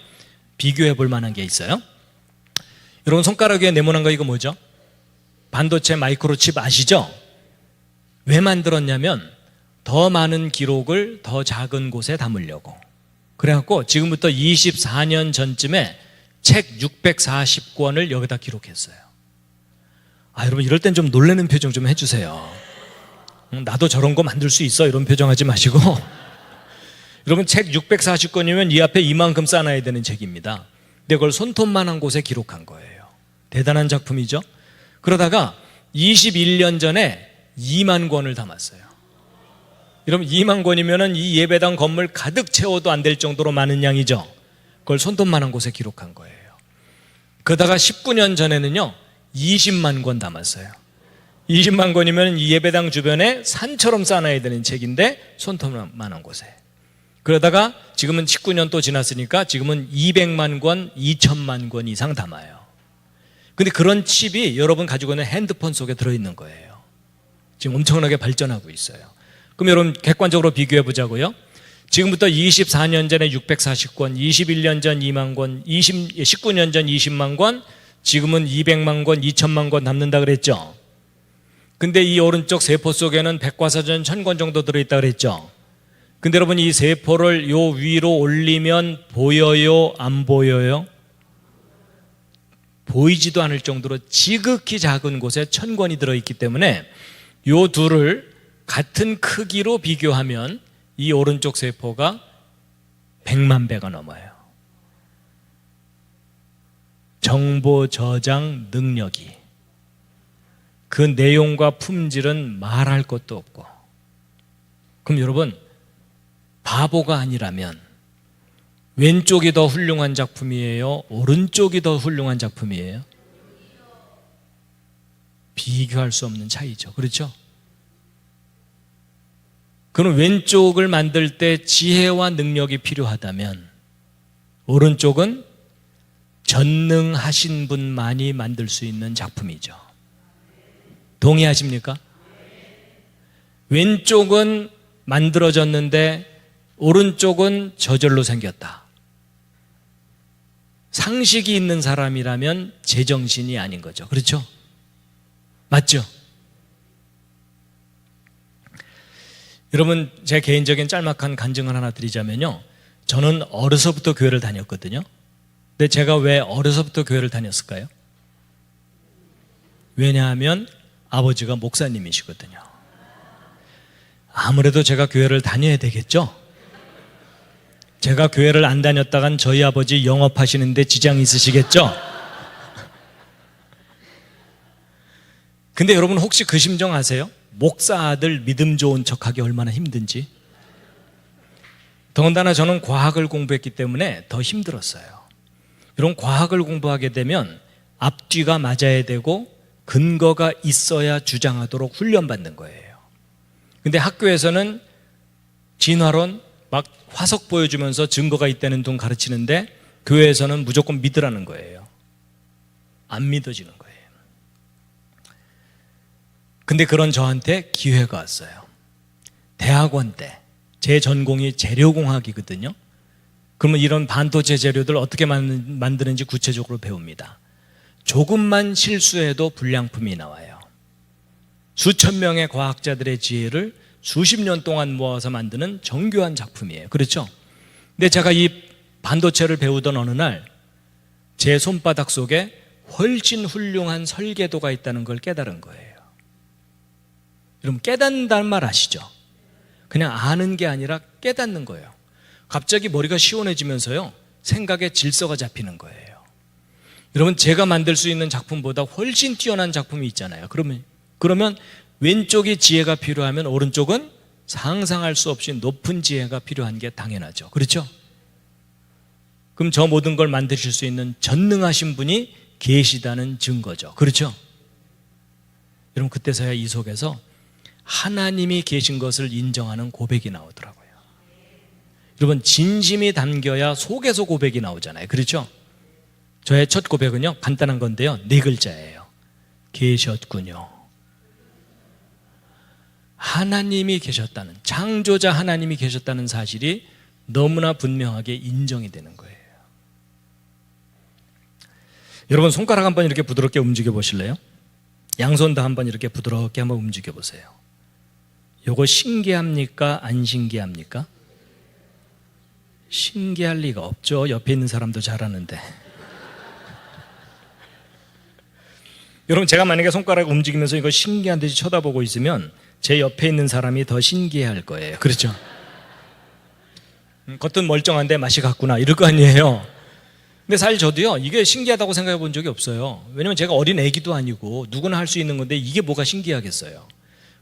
비교해 볼 만한 게 있어요. 여러분, 손가락 위에 네모난 거 이거 뭐죠? 반도체 마이크로칩 아시죠? 왜 만들었냐면 더 많은 기록을 더 작은 곳에 담으려고. 그래갖고 지금부터 24년 전쯤에 책 640권을 여기다 기록했어요. 여러분, 이럴 땐 좀 놀라는 표정 좀 해주세요. 나도 저런 거 만들 수 있어, 이런 표정 하지 마시고. 여러분, 책 640권이면 이 앞에 이만큼 쌓아놔야 되는 책입니다. 근데 그걸 손톱만한 곳에 기록한 거예요. 대단한 작품이죠. 그러다가 21년 전에 2만 권을 담았어요. 여러분, 2만 권이면 이 예배당 건물 가득 채워도 안 될 정도로 많은 양이죠. 그걸 손톱만한 곳에 기록한 거예요. 그러다가 19년 전에는요 20만 권 담았어요. 20만 권이면 이 예배당 주변에 산처럼 쌓아놔야 되는 책인데 손톱만한 곳에. 그러다가 지금은 19년 또 지났으니까 지금은 200만 권, 2천만 권 이상 담아요. 근데 그런 칩이 여러분 가지고 있는 핸드폰 속에 들어있는 거예요. 지금 엄청나게 발전하고 있어요. 그럼 여러분, 객관적으로 비교해 보자고요. 지금부터 24년 전에 640권, 21년 전 2만 권, 19년 전 20만 권, 지금은 200만 권, 2천만 권 담는다 그랬죠. 근데 이 오른쪽 세포 속에는 백과사전 1000권 정도 들어있다 그랬죠. 근데 여러분, 이 세포를 요 위로 올리면 보여요, 안 보여요? 보이지도 않을 정도로 지극히 작은 곳에 천권이 들어있기 때문에 요 둘을 같은 크기로 비교하면 이 오른쪽 세포가 100만 배가 넘어요. 정보 저장 능력이. 그 내용과 품질은 말할 것도 없고. 그럼 여러분, 바보가 아니라면 왼쪽이 더 훌륭한 작품이에요? 오른쪽이 더 훌륭한 작품이에요? 비교할 수 없는 차이죠. 그렇죠? 그럼 왼쪽을 만들 때 지혜와 능력이 필요하다면 오른쪽은 전능하신 분만이 만들 수 있는 작품이죠. 동의하십니까? 왼쪽은 만들어졌는데 오른쪽은 저절로 생겼다. 상식이 있는 사람이라면 제정신이 아닌 거죠. 그렇죠? 맞죠? 여러분, 제 개인적인 짤막한 간증을 하나 드리자면요, 저는 어려서부터 교회를 다녔거든요. 근데 제가 왜 어려서부터 교회를 다녔을까요? 왜냐하면 아버지가 목사님이시거든요. 아무래도 제가 교회를 다녀야 되겠죠? 제가 교회를 안 다녔다간 저희 아버지 영업하시는데 지장이 있으시겠죠? 근데 여러분, 혹시 그 심정 아세요? 목사 아들 믿음 좋은 척하기 얼마나 힘든지. 더군다나 저는 과학을 공부했기 때문에 더 힘들었어요. 이런 과학을 공부하게 되면 앞뒤가 맞아야 되고 근거가 있어야 주장하도록 훈련받는 거예요. 근데 학교에서는 진화론 막 화석 보여주면서 증거가 있다는 둥 가르치는데 교회에서는 무조건 믿으라는 거예요. 안 믿어지는 거예요. 근데 그런 저한테 기회가 왔어요. 대학원 때 제 전공이 재료공학이거든요. 그러면 이런 반도체 재료들 어떻게 만드는지 구체적으로 배웁니다. 조금만 실수해도 불량품이 나와요. 수천 명의 과학자들의 지혜를 수십 년 동안 모아서 만드는 정교한 작품이에요. 그렇죠? 근데 제가 이 반도체를 배우던 어느 날 제 손바닥 속에 훨씬 훌륭한 설계도가 있다는 걸 깨달은 거예요. 여러분, 깨닫는다는 말 아시죠? 그냥 아는 게 아니라 깨닫는 거예요. 갑자기 머리가 시원해지면서요, 생각에 질서가 잡히는 거예요. 여러분, 제가 만들 수 있는 작품보다 훨씬 뛰어난 작품이 있잖아요. 그러면 왼쪽이 지혜가 필요하면 오른쪽은 상상할 수 없이 높은 지혜가 필요한 게 당연하죠. 그렇죠? 그럼 저 모든 걸 만드실 수 있는 전능하신 분이 계시다는 증거죠. 그렇죠? 여러분, 그때서야 이 속에서 하나님이 계신 것을 인정하는 고백이 나오더라고요. 여러분, 진심이 담겨야 속에서 고백이 나오잖아요. 그렇죠? 저의 첫 고백은요, 간단한 건데요, 4글자예요. 계셨군요. 하나님이 계셨다는, 창조자 하나님이 계셨다는 사실이 너무나 분명하게 인정이 되는 거예요. 여러분, 손가락 한번 이렇게 부드럽게 움직여 보실래요? 양손도 한번 이렇게 부드럽게 한번 움직여 보세요. 요거 신기합니까? 안 신기합니까? 신기할 리가 없죠. 옆에 있는 사람도 잘하는데. 여러분, 제가 만약에 손가락 움직이면서 이거 신기한 듯이 쳐다보고 있으면 제 옆에 있는 사람이 더 신기해할 거예요. 그렇죠? 겉은 멀쩡한데 맛이 같구나 이럴 거 아니에요. 근데 사실 저도요, 이게 신기하다고 생각해 본 적이 없어요. 왜냐면 제가 어린 애기도 아니고 누구나 할 수 있는 건데 이게 뭐가 신기하겠어요.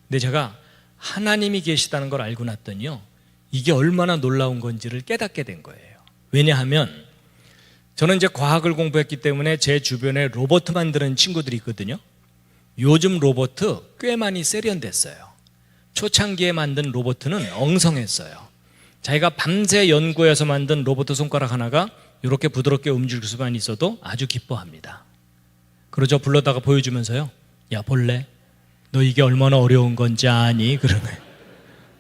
근데 제가 하나님이 계시다는 걸 알고 났더니요, 이게 얼마나 놀라운 건지를 깨닫게 된 거예요. 왜냐하면 저는 이제 과학을 공부했기 때문에 제 주변에 로봇 만드는 친구들이 있거든요. 요즘 로봇 꽤 많이 세련됐어요. 초창기에 만든 로봇은 엉성했어요. 자기가 밤새 연구해서 만든 로봇 손가락 하나가 이렇게 부드럽게 움직일 수만 있어도 아주 기뻐합니다. 그러죠. 불러다가 보여주면서요, 야, 볼래? 너 이게 얼마나 어려운 건지 아니? 그러네.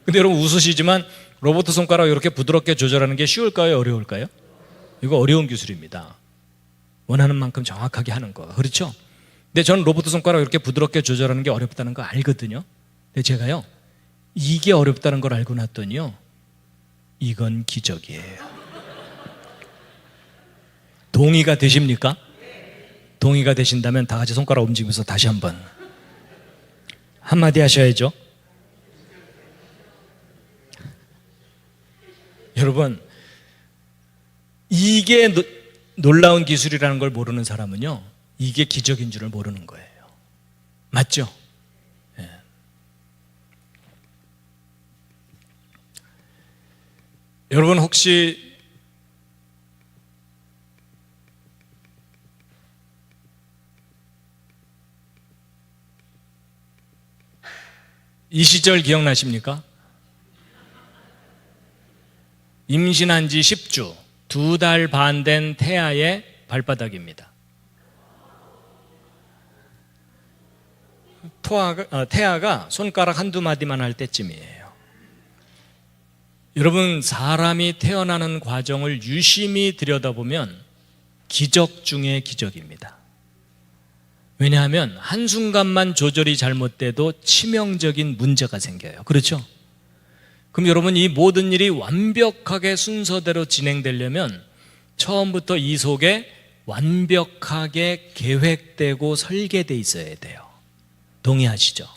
근데 여러분, 웃으시지만 로봇 손가락 이렇게 부드럽게 조절하는 게 쉬울까요? 어려울까요? 이거 어려운 기술입니다. 원하는 만큼 정확하게 하는 거. 그렇죠? 근데 저는 로봇 손가락 이렇게 부드럽게 조절하는 게 어렵다는 거 알거든요. 근데 제가요, 이게 어렵다는 걸 알고 났더니요, 이건 기적이에요. 동의가 되십니까? 동의가 되신다면 다 같이 손가락 움직이면서 다시 한마디 하셔야죠. 여러분, 이게 놀라운 기술이라는 걸 모르는 사람은요, 이게 기적인 줄을 모르는 거예요. 맞죠? 예. 여러분 혹시 이 시절 기억나십니까? 임신한 지 10주, 2달 반 된 태아의 발바닥입니다. 태아가 손가락 한두 마디만 할 때쯤이에요. 여러분, 사람이 태어나는 과정을 유심히 들여다보면 기적 중의 기적입니다. 왜냐하면 한순간만 조절이 잘못돼도 치명적인 문제가 생겨요. 그렇죠? 그럼 여러분, 이 모든 일이 완벽하게 순서대로 진행되려면 처음부터 이 속에 완벽하게 계획되고 설계되어 있어야 돼요. 동의하시죠?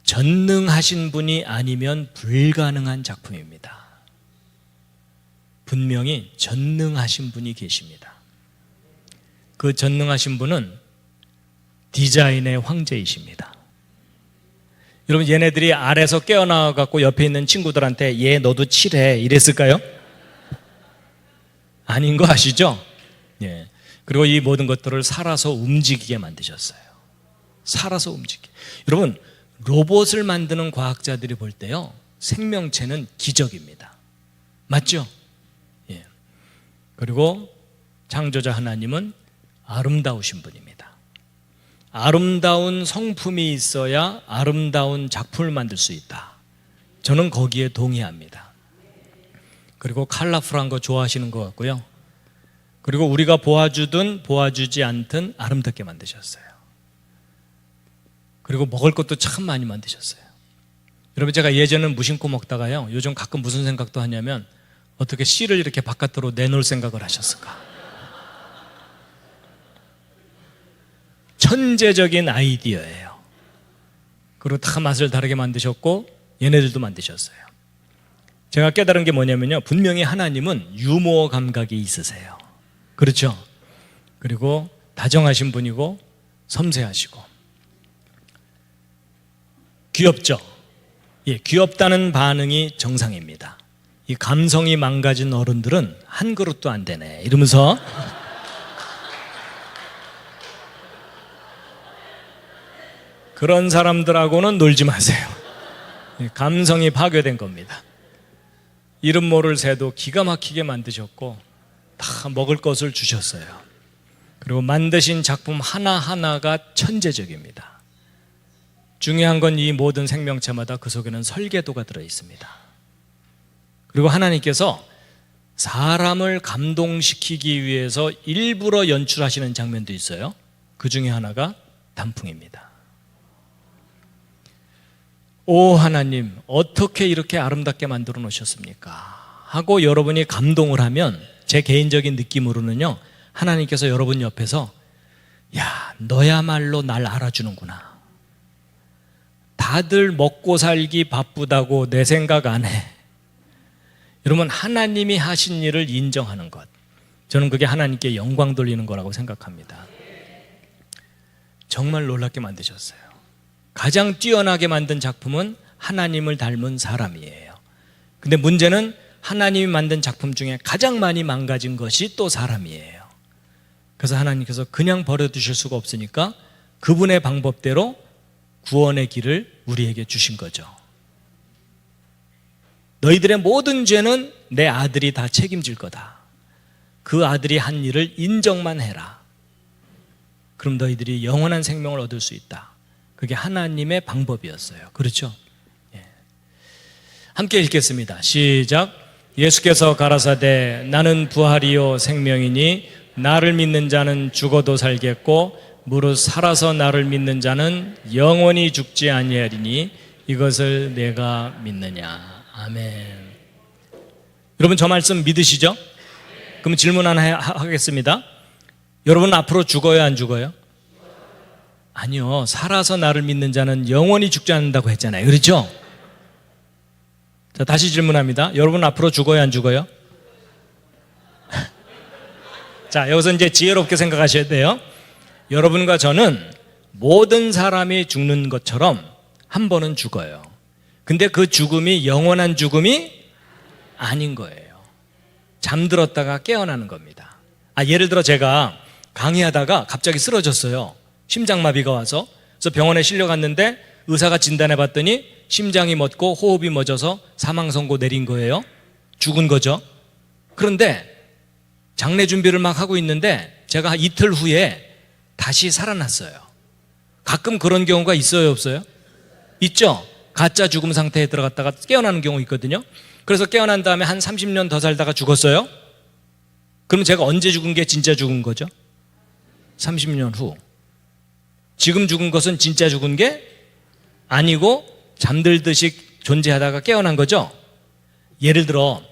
전능하신 분이 아니면 불가능한 작품입니다. 분명히 전능하신 분이 계십니다. 그 전능하신 분은 디자인의 황제이십니다. 여러분, 얘네들이 아래서 깨어나와 갖고 옆에 있는 친구들한테 얘 너도 칠해 이랬을까요? 아닌 거 아시죠? 예. 그리고 이 모든 것들을 살아서 움직이게 만드셨어요. 살아서 움직이게. 여러분, 로봇을 만드는 과학자들이 볼 때요, 생명체는 기적입니다. 맞죠? 예. 그리고 창조자 하나님은 아름다우신 분입니다. 아름다운 성품이 있어야 아름다운 작품을 만들 수 있다. 저는 거기에 동의합니다. 그리고 컬러풀한 거 좋아하시는 것 같고요. 그리고 우리가 보아주든 보아주지 않든 아름답게 만드셨어요. 그리고 먹을 것도 참 많이 만드셨어요. 여러분, 제가 예전엔 무심코 먹다가요, 요즘 가끔 무슨 생각도 하냐면 어떻게 씨를 이렇게 바깥으로 내놓을 생각을 하셨을까? 천재적인 아이디어예요. 그리고 다 맛을 다르게 만드셨고 얘네들도 만드셨어요. 제가 깨달은 게 뭐냐면요, 분명히 하나님은 유머 감각이 있으세요. 그렇죠? 그리고 다정하신 분이고 섬세하시고 귀엽죠? 예, 귀엽다는 반응이 정상입니다. 이 감성이 망가진 어른들은 한 그릇도 안 되네 이러면서 그런 사람들하고는 놀지 마세요. 감성이 파괴된 겁니다. 이름 모를 새도 기가 막히게 만드셨고 다 먹을 것을 주셨어요. 그리고 만드신 작품 하나하나가 천재적입니다. 중요한 건 이 모든 생명체마다 그 속에는 설계도가 들어있습니다. 그리고 하나님께서 사람을 감동시키기 위해서 일부러 연출하시는 장면도 있어요. 그 중에 하나가 단풍입니다. 오 하나님, 어떻게 이렇게 아름답게 만들어 놓으셨습니까? 하고 여러분이 감동을 하면 제 개인적인 느낌으로는요, 하나님께서 여러분 옆에서 야, 너야말로 날 알아주는구나. 다들 먹고 살기 바쁘다고 내 생각 안 해. 여러분, 하나님이 하신 일을 인정하는 것, 저는 그게 하나님께 영광 돌리는 거라고 생각합니다. 정말 놀랍게 만드셨어요. 가장 뛰어나게 만든 작품은 하나님을 닮은 사람이에요. 근데 문제는 하나님이 만든 작품 중에 가장 많이 망가진 것이 또 사람이에요. 그래서 하나님께서 그냥 버려두실 수가 없으니까 그분의 방법대로 구원의 길을 우리에게 주신 거죠. 너희들의 모든 죄는 내 아들이 다 책임질 거다. 그 아들이 한 일을 인정만 해라. 그럼 너희들이 영원한 생명을 얻을 수 있다. 그게 하나님의 방법이었어요. 그렇죠? 예. 함께 읽겠습니다. 시작. 예수께서 가라사대 나는 부활이요 생명이니 나를 믿는 자는 죽어도 살겠고 무릇 살아서 나를 믿는 자는 영원히 죽지 아니하리니 이것을 내가 믿느냐. 아멘. 여러분, 저 말씀 믿으시죠? 그럼 질문 하나 하겠습니다. 여러분 앞으로 죽어요, 안 죽어요? 아니요. 살아서 나를 믿는 자는 영원히 죽지 않는다고 했잖아요. 그렇죠? 자, 다시 질문합니다. 여러분 앞으로 죽어요, 안 죽어요? 자, 여기서 이제 지혜롭게 생각하셔야 돼요. 여러분과 저는 모든 사람이 죽는 것처럼 한 번은 죽어요. 근데 그 죽음이 영원한 죽음이 아닌 거예요. 잠들었다가 깨어나는 겁니다. 예를 들어 제가 강의하다가 갑자기 쓰러졌어요. 심장마비가 와서. 그래서 병원에 실려갔는데 의사가 진단해 봤더니 심장이 멎고 호흡이 멎어서 사망 선고 내린 거예요. 죽은 거죠. 그런데 장례 준비를 막 하고 있는데 제가 이틀 후에 다시 살아났어요. 가끔 그런 경우가 있어요, 없어요? 있죠. 가짜 죽음 상태에 들어갔다가 깨어나는 경우 있거든요. 그래서 깨어난 다음에 한 30년 더 살다가 죽었어요. 그럼 제가 언제 죽은 게 진짜 죽은 거죠? 30년 후. 지금 죽은 것은 진짜 죽은 게 아니고 잠들듯이 존재하다가 깨어난 거죠. 예를 들어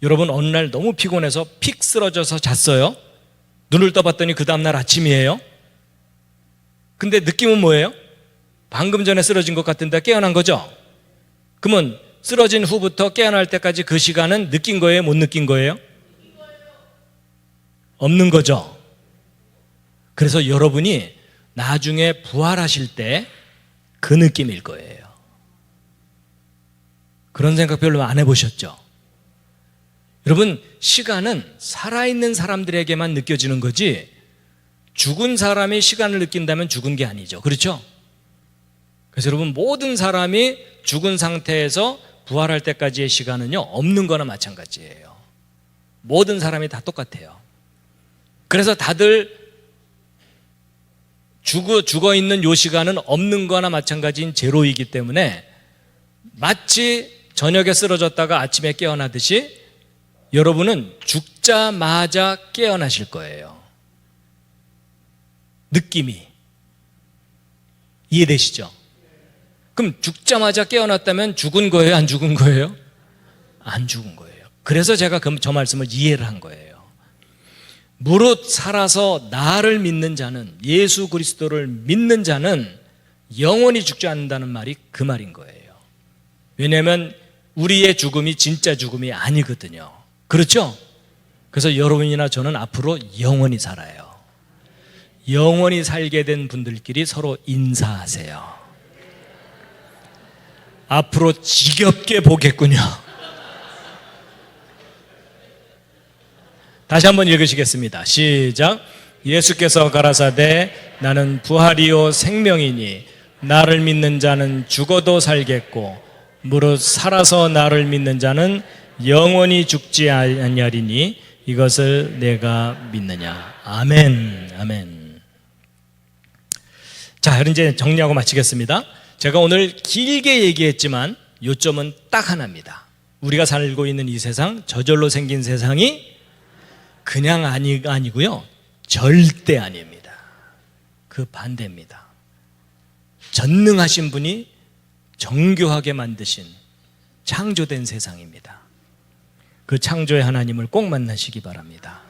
여러분 어느 날 너무 피곤해서 픽 쓰러져서 잤어요. 눈을 떠봤더니 그 다음날 아침이에요. 근데 느낌은 뭐예요? 방금 전에 쓰러진 것 같은데 깨어난 거죠. 그러면 쓰러진 후부터 깨어날 때까지 그 시간은 느낀 거예요? 못 느낀 거예요? 없는 거죠. 그래서 여러분이 나중에 부활하실 때 그 느낌일 거예요. 그런 생각 별로 안 해보셨죠? 여러분, 시간은 살아있는 사람들에게만 느껴지는 거지 죽은 사람이 시간을 느낀다면 죽은 게 아니죠. 그렇죠? 그래서 여러분, 모든 사람이 죽은 상태에서 부활할 때까지의 시간은요, 없는 거나 마찬가지예요. 모든 사람이 다 똑같아요. 그래서 다들 죽어 있는 요 시간은 없는 거나 마찬가지인 제로이기 때문에 마치 저녁에 쓰러졌다가 아침에 깨어나듯이 여러분은 죽자마자 깨어나실 거예요. 느낌이. 이해되시죠? 그럼 죽자마자 깨어났다면 죽은 거예요? 안 죽은 거예요? 안 죽은 거예요. 그래서 제가 저 말씀을 이해를 한 거예요. 무릇 살아서 나를 믿는 자는, 예수 그리스도를 믿는 자는 영원히 죽지 않는다는 말이 그 말인 거예요. 왜냐하면 우리의 죽음이 진짜 죽음이 아니거든요. 그렇죠? 그래서 여러분이나 저는 앞으로 영원히 살아요. 영원히 살게 된 분들끼리 서로 인사하세요. 앞으로 지겹게 보겠군요. 다시 한번 읽으시겠습니다. 시작. 예수께서 가라사대 나는 부활이요 생명이니 나를 믿는 자는 죽어도 살겠고 무릇 살아서 나를 믿는 자는 영원히 죽지 아니하리니 이것을 내가 믿느냐. 아멘. 아멘. 자, 이제 정리하고 마치겠습니다. 제가 오늘 길게 얘기했지만 요점은 딱 하나입니다. 우리가 살고 있는 이 세상, 저절로 생긴 세상이 그냥 아니고요, 절대 아닙니다. 그 반대입니다. 전능하신 분이 정교하게 만드신 창조된 세상입니다. 그 창조의 하나님을 꼭 만나시기 바랍니다.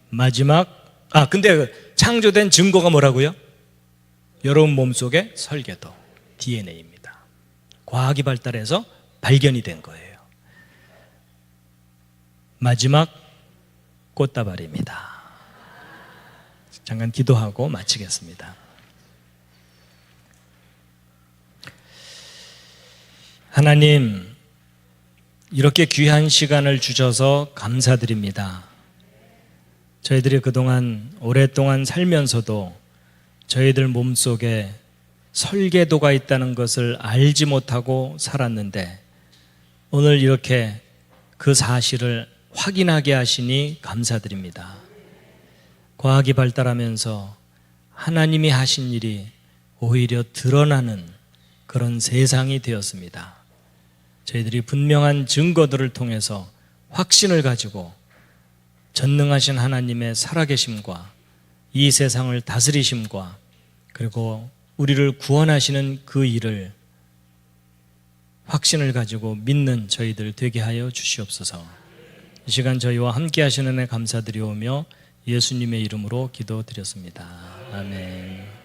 마지막, 근데 창조된 증거가 뭐라고요? 여러분 몸속에 설계도, DNA입니다. 과학이 발달해서 발견이 된 거예요. 마지막 꽃다발입니다. 잠깐 기도하고 마치겠습니다. 하나님, 이렇게 귀한 시간을 주셔서 감사드립니다. 저희들이 그동안 오랫동안 살면서도 저희들 몸속에 설계도가 있다는 것을 알지 못하고 살았는데 오늘 이렇게 그 사실을 확인하게 하시니 감사드립니다. 과학이 발달하면서 하나님이 하신 일이 오히려 드러나는 그런 세상이 되었습니다. 저희들이 분명한 증거들을 통해서 확신을 가지고 전능하신 하나님의 살아계심과 이 세상을 다스리심과 그리고 우리를 구원하시는 그 일을 확신을 가지고 믿는 저희들 되게 하여 주시옵소서. 이 시간 저희와 함께 하시는 애 감사드리오며 예수님의 이름으로 기도드렸습니다. 아멘.